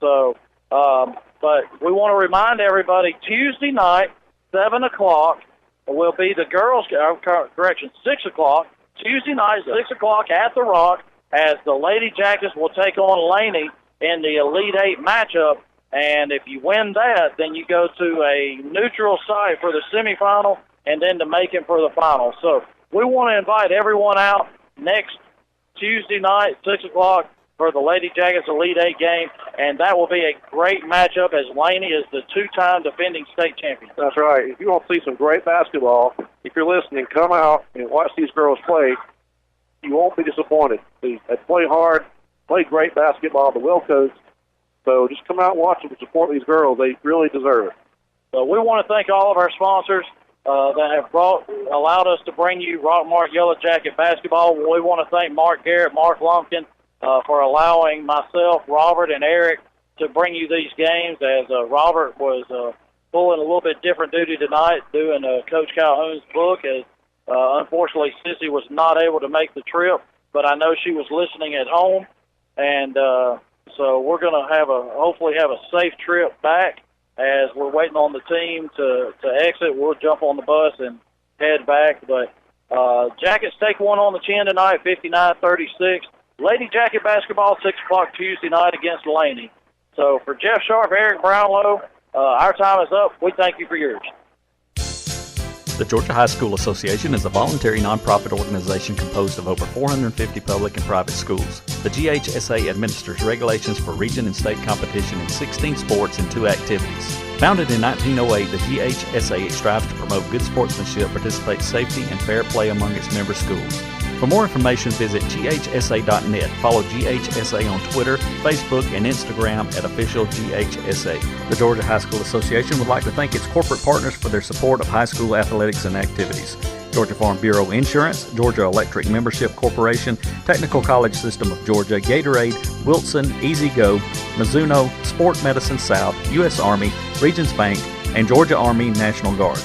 B: So, but we want to remind everybody, Tuesday night, 7 o'clock, will be the girls' 6 o'clock. Tuesday night, 6 o'clock at the Rock, as the Lady Jackets will take on Laney in the Elite Eight matchup. And if you win that, then you go to a neutral site for the semifinal and then to Macon for the final. So we want to invite everyone out next Tuesday night, 6 o'clock, for the Lady Jackets Elite Eight game, and that will be a great matchup as Laney is the two-time defending state champion.
C: That's right. If you want to see some great basketball, if you're listening, come out and watch these girls play. You won't be disappointed. They play hard, play great basketball, they're well coached. So just come out and watch them and support these girls. They really deserve it.
B: So we want to thank all of our sponsors that have allowed us to bring you Rockmart Yellow Jacket basketball. We want to thank Mark Garrett, Mark Lumpkin, for allowing myself, Robert, and Eric to bring you these games, as Robert was pulling a little bit different duty tonight doing Coach Calhoun's book, as unfortunately Sissy was not able to make the trip, but I know she was listening at home, and so we're going to hopefully have a safe trip back as we're waiting on the team to exit. We'll jump on the bus and head back, but Jackets take one on the chin tonight, 59-36. Lady Jacket basketball, 6 o'clock Tuesday night against Laney. So for Jeff Sharp, Eric Brownlow, our time is up. We thank you for yours.
A: The Georgia High School Association is a voluntary nonprofit organization composed of over 450 public and private schools. The GHSA administers regulations for region and state competition in 16 sports and 2 activities. Founded in 1908, the GHSA strives to promote good sportsmanship, participate safety, and fair play among its member schools. For more information, visit GHSA.net. Follow GHSA on Twitter, Facebook, and Instagram at official GHSA. The Georgia High School Association would like to thank its corporate partners for their support of high school athletics and activities. Georgia Farm Bureau Insurance, Georgia Electric Membership Corporation, Technical College System of Georgia, Gatorade, Wilson, Easy Go, Mizuno, Sport Medicine South, U.S. Army, Regions Bank, and Georgia Army National Guard.